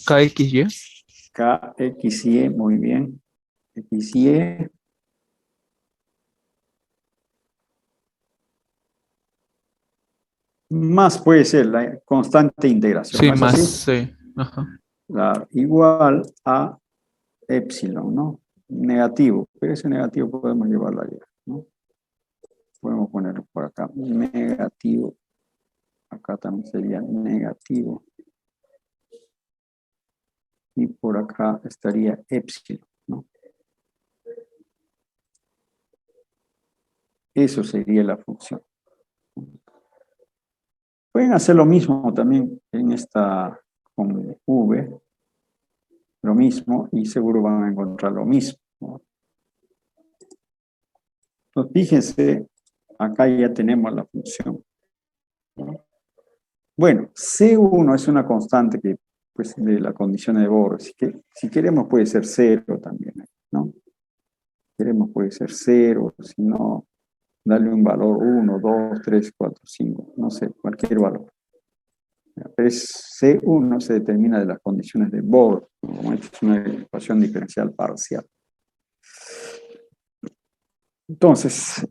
KXY. K, X y E, muy bien. X y E. Más puede ser la constante integración, Sí, ¿no es más así? C. Ajá. Igual a epsilon, ¿no? Negativo, pero ese negativo podemos llevarlo allá, ¿no? Podemos ponerlo por acá, negativo. Acá también sería negativo. Y por acá estaría epsilon, ¿no? Eso sería la función. Pueden hacer lo mismo también en esta con V, lo mismo, y seguro van a encontrar lo mismo, ¿no? Entonces, fíjense, acá ya tenemos la función, ¿no? Bueno, C1 es una constante que, pues, de la condición de Bohr, así que si queremos puede ser cero también, ¿no? Si queremos puede ser cero, si no, darle un valor 1, 2, 3, 4, 5, no sé, cualquier valor. Pero C1 se determina de las condiciones de Bohr, como esta es una ecuación diferencial parcial. Entonces,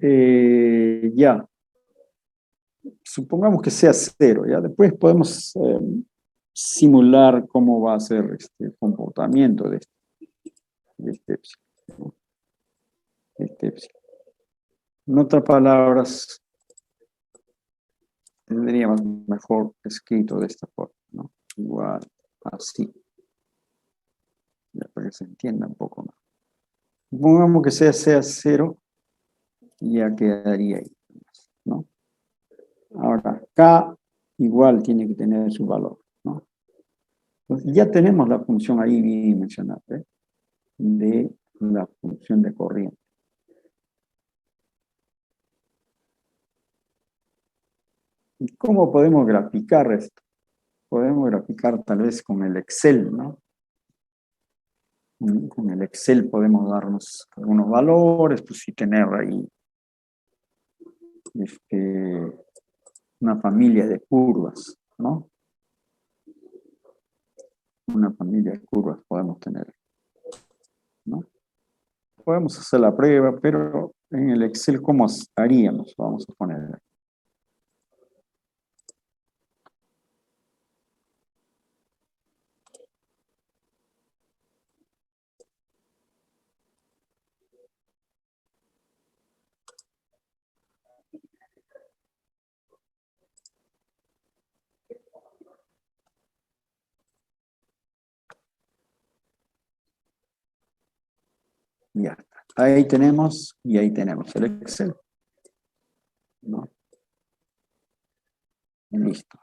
ya, supongamos que sea cero, ya después podemos simular cómo va a ser el comportamiento de este epsilon, ¿no? Este epsilon. En otras palabras, tendríamos mejor escrito de esta forma, ¿no? Igual, así, ya para que se entienda un poco más. Supongamos que sea cero, y ya quedaría ahí, ¿no? Ahora, K igual tiene que tener su valor, ¿no? Entonces, ya tenemos la función ahí bien mencionada, ¿eh? De la función de corriente. ¿Y cómo podemos graficar esto? Podemos graficar tal vez con el Excel, ¿no? Con el Excel podemos darnos algunos valores, pues y tener ahí una familia de curvas, ¿no? Una familia de curvas podemos tener, ¿no? Podemos hacer la prueba, pero en el Excel, ¿cómo haríamos? Vamos a poner. Ya está. Ahí tenemos, y ahí tenemos el Excel, ¿no? Listo.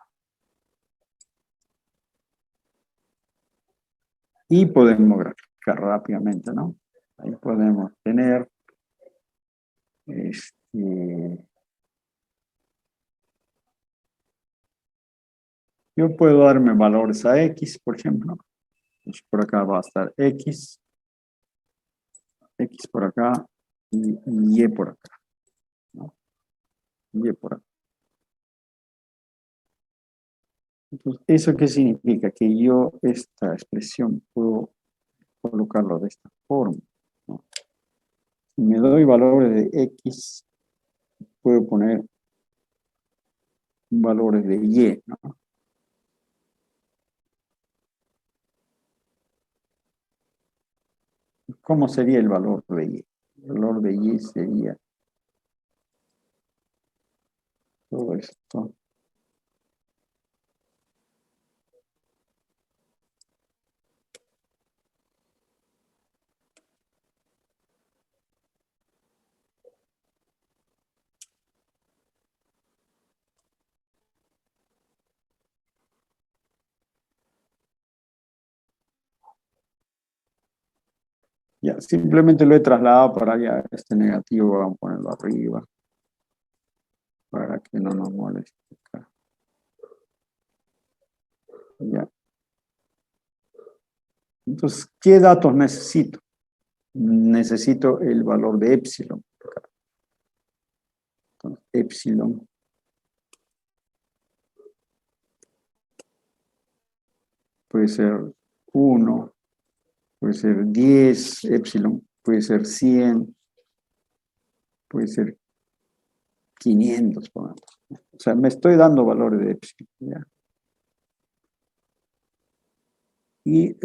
Y podemos graficar rápidamente, ¿no? Ahí podemos tener, yo puedo darme valores a X, por ejemplo. Pues por acá va a estar X por acá y Y por acá, ¿no? Y por acá. Entonces, ¿eso qué significa? Que yo esta expresión puedo colocarlo de esta forma, ¿no? Si me doy valores de X, puedo poner valores de Y, ¿no? ¿Cómo sería el valor de Y? El valor de Y sería todo esto. Ya, simplemente lo he trasladado para allá, este negativo, vamos a ponerlo arriba, para que no nos moleste acá. Ya. Entonces, ¿qué datos necesito? Necesito el valor de epsilon. Entonces, epsilon puede ser 1, puede ser 10, epsilon puede ser 100, puede ser 500, pongamos. O sea, me estoy dando valores de epsilon, ¿ya? Y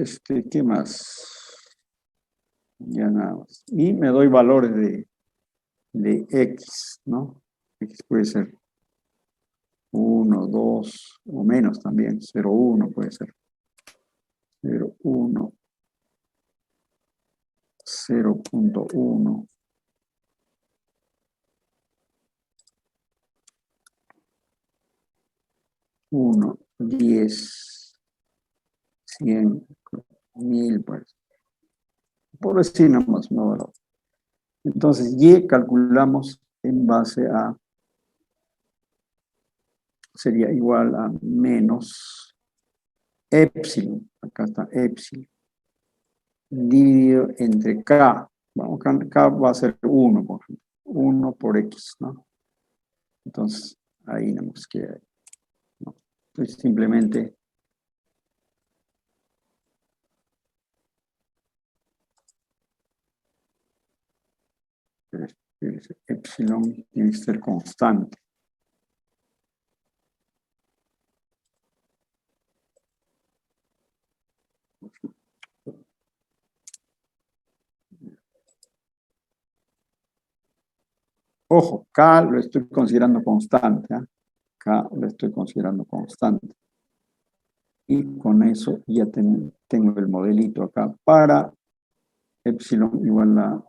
¿qué más? Ya nada más. Y me doy valores de X, ¿no? X puede ser 1, 2 o menos también, 0, 1 puede ser. 0, 1, 0.1, 1, 10, 100, 1000, pues. Por decir nomás, no. Entonces, Y calculamos en base a, sería igual a menos epsilon, acá está epsilon, dividido entre K. Vamos, K va a ser 1, por ejemplo. 1 por X, ¿no? Entonces, ahí no nos queda. ¿No? Entonces, simplemente epsilon tiene que ser constante. Ojo, K lo estoy considerando constante. ¿Eh? K lo estoy considerando constante. Y con eso ya tengo el modelito acá para epsilon igual a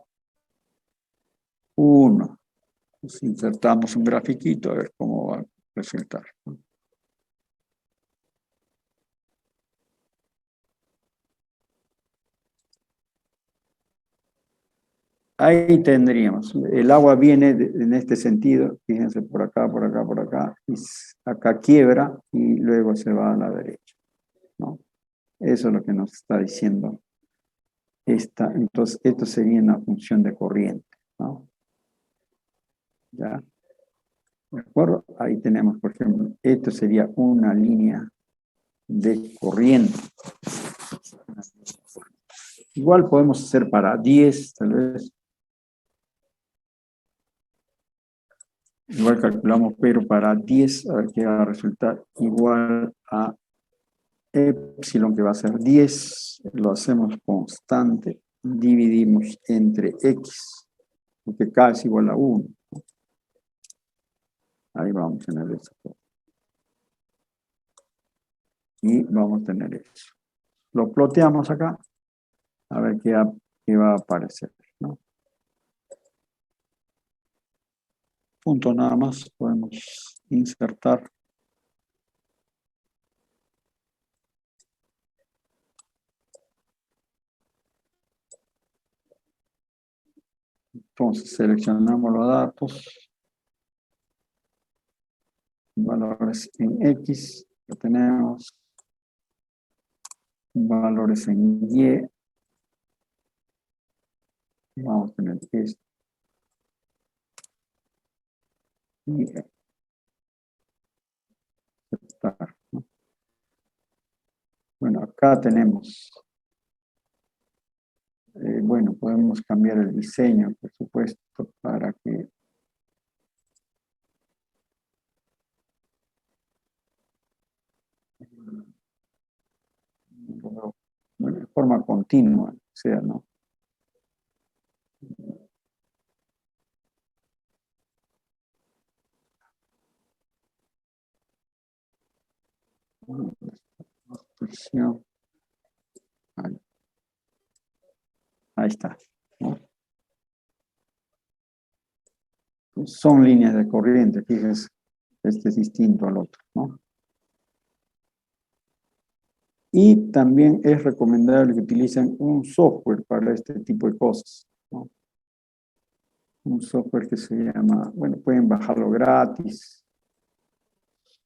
1. Pues insertamos un grafiquito a ver cómo va a resultar. Ahí tendríamos, el agua viene en este sentido, fíjense por acá, por acá, por acá, y acá quiebra y luego se va a la derecha, ¿no? Eso es lo que nos está diciendo entonces esto sería una función de corriente, ¿no? ¿Ya? ¿De acuerdo? Ahí tenemos, por ejemplo, esto sería una línea de corriente. Igual podemos hacer para 10, tal vez. Igual calculamos, pero para 10, a ver qué va a resultar igual a epsilon, que va a ser 10, lo hacemos constante, dividimos entre x, porque k es igual a 1. Ahí vamos a tener eso. Y vamos a tener eso. Lo ploteamos acá, a ver qué va a aparecer. ¿no? Punto nada más, podemos insertar. Entonces seleccionamos los datos, valores en X, que tenemos, valores en Y, vamos a tener esto. Y aceptar, ¿no? Bueno, acá tenemos, bueno, podemos cambiar el diseño, por supuesto, para que bueno, de forma continua, o sea, ¿no? Posición. Ahí está, ¿no? Son líneas de corriente, fíjense, este es distinto al otro, ¿no? Y también es recomendable que utilicen un software para este tipo de cosas, ¿no? Un software que se llama, bueno, pueden bajarlo gratis,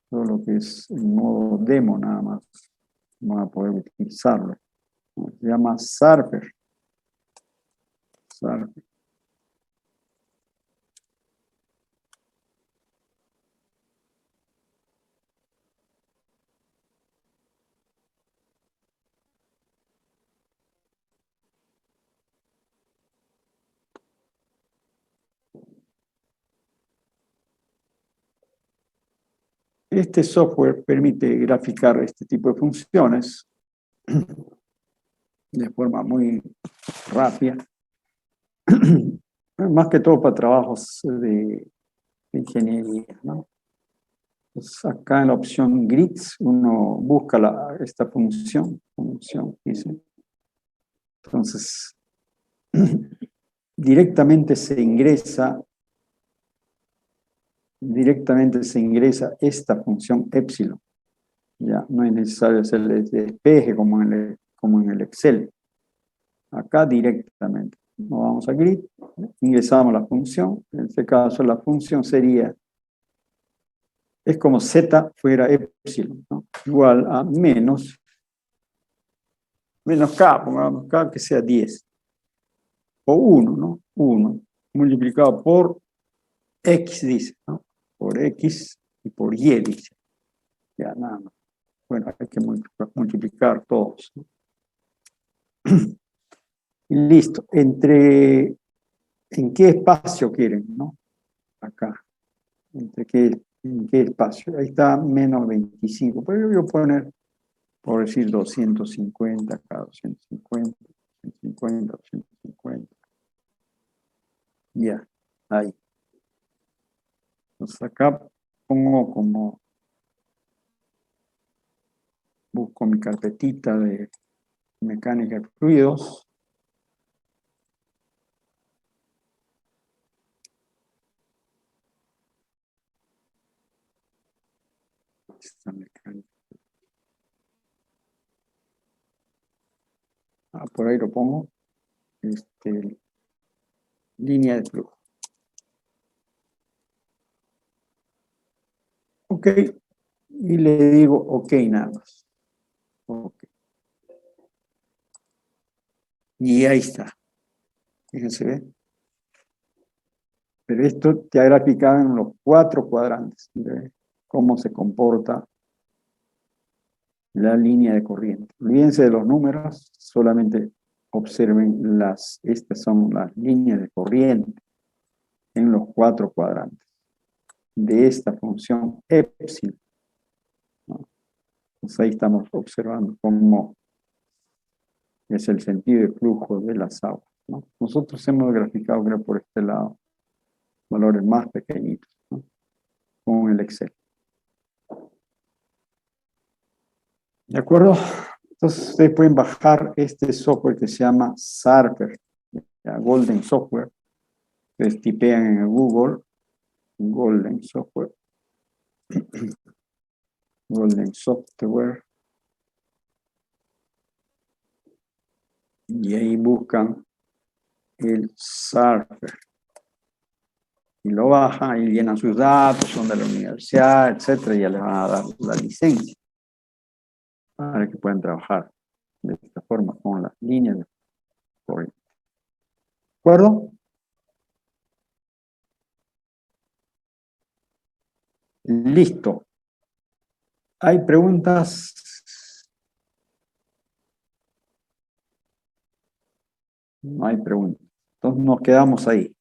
todo lo que es en modo demo nada más, van a poder utilizarlo, ¿no? Se llama Zarper. Zarper. Este software permite graficar este tipo de funciones de forma muy rápida, más que todo para trabajos de ingeniería, ¿no? Pues acá en la opción grids uno busca esta función, dice. Entonces, directamente se ingresa esta función epsilon. Ya no es necesario hacerle despeje como en el Excel. Acá directamente. Nos vamos a grid, ingresamos la función. En este caso la función sería, es como z fuera epsilon, ¿no? Igual a menos k, pongamos k que sea 10. O 1, ¿no? 1 multiplicado por x, dice, ¿no? Por x y por y, dice. Ya, nada más. Bueno, hay que multiplicar todos, ¿no? Y listo. ¿En qué espacio quieren, no? Acá. ¿En qué espacio? Ahí está menos 25. Pero yo voy a poner, por decir, 250 acá, 250, 250, 250. Ya, ahí. Entonces acá pongo como, busco mi carpetita de mecánica de fluidos. Esta mecánica. Por ahí lo pongo. Línea de flujo. Ok. Y le digo ok nada más. Ok. Y ahí está. Fíjense, ¿ve? Pero esto te ha graficado en los 4 cuadrantes. ¿Ve? Cómo se comporta la línea de corriente. Olvídense de los números, solamente observen estas son las líneas de corriente en los 4 cuadrantes de esta función epsilon, ¿no? Pues ahí estamos observando cómo es el sentido de flujo de las aguas, ¿no? Nosotros hemos graficado, creo, por este lado, valores más pequeñitos, ¿no? Con el Excel. ¿De acuerdo? Entonces ustedes pueden bajar este software que se llama Zarper. Ya, Golden Software. Ustedes tipean en el Google Golden Software. Golden Software. Y ahí buscan el Surfer. Y lo bajan y llenan sus datos, son de la universidad, etcétera, y ya les van a dar la licencia para que puedan trabajar de esta forma con las líneas de corriente. ¿De acuerdo? Listo. ¿Hay preguntas? No hay preguntas. Entonces nos quedamos ahí.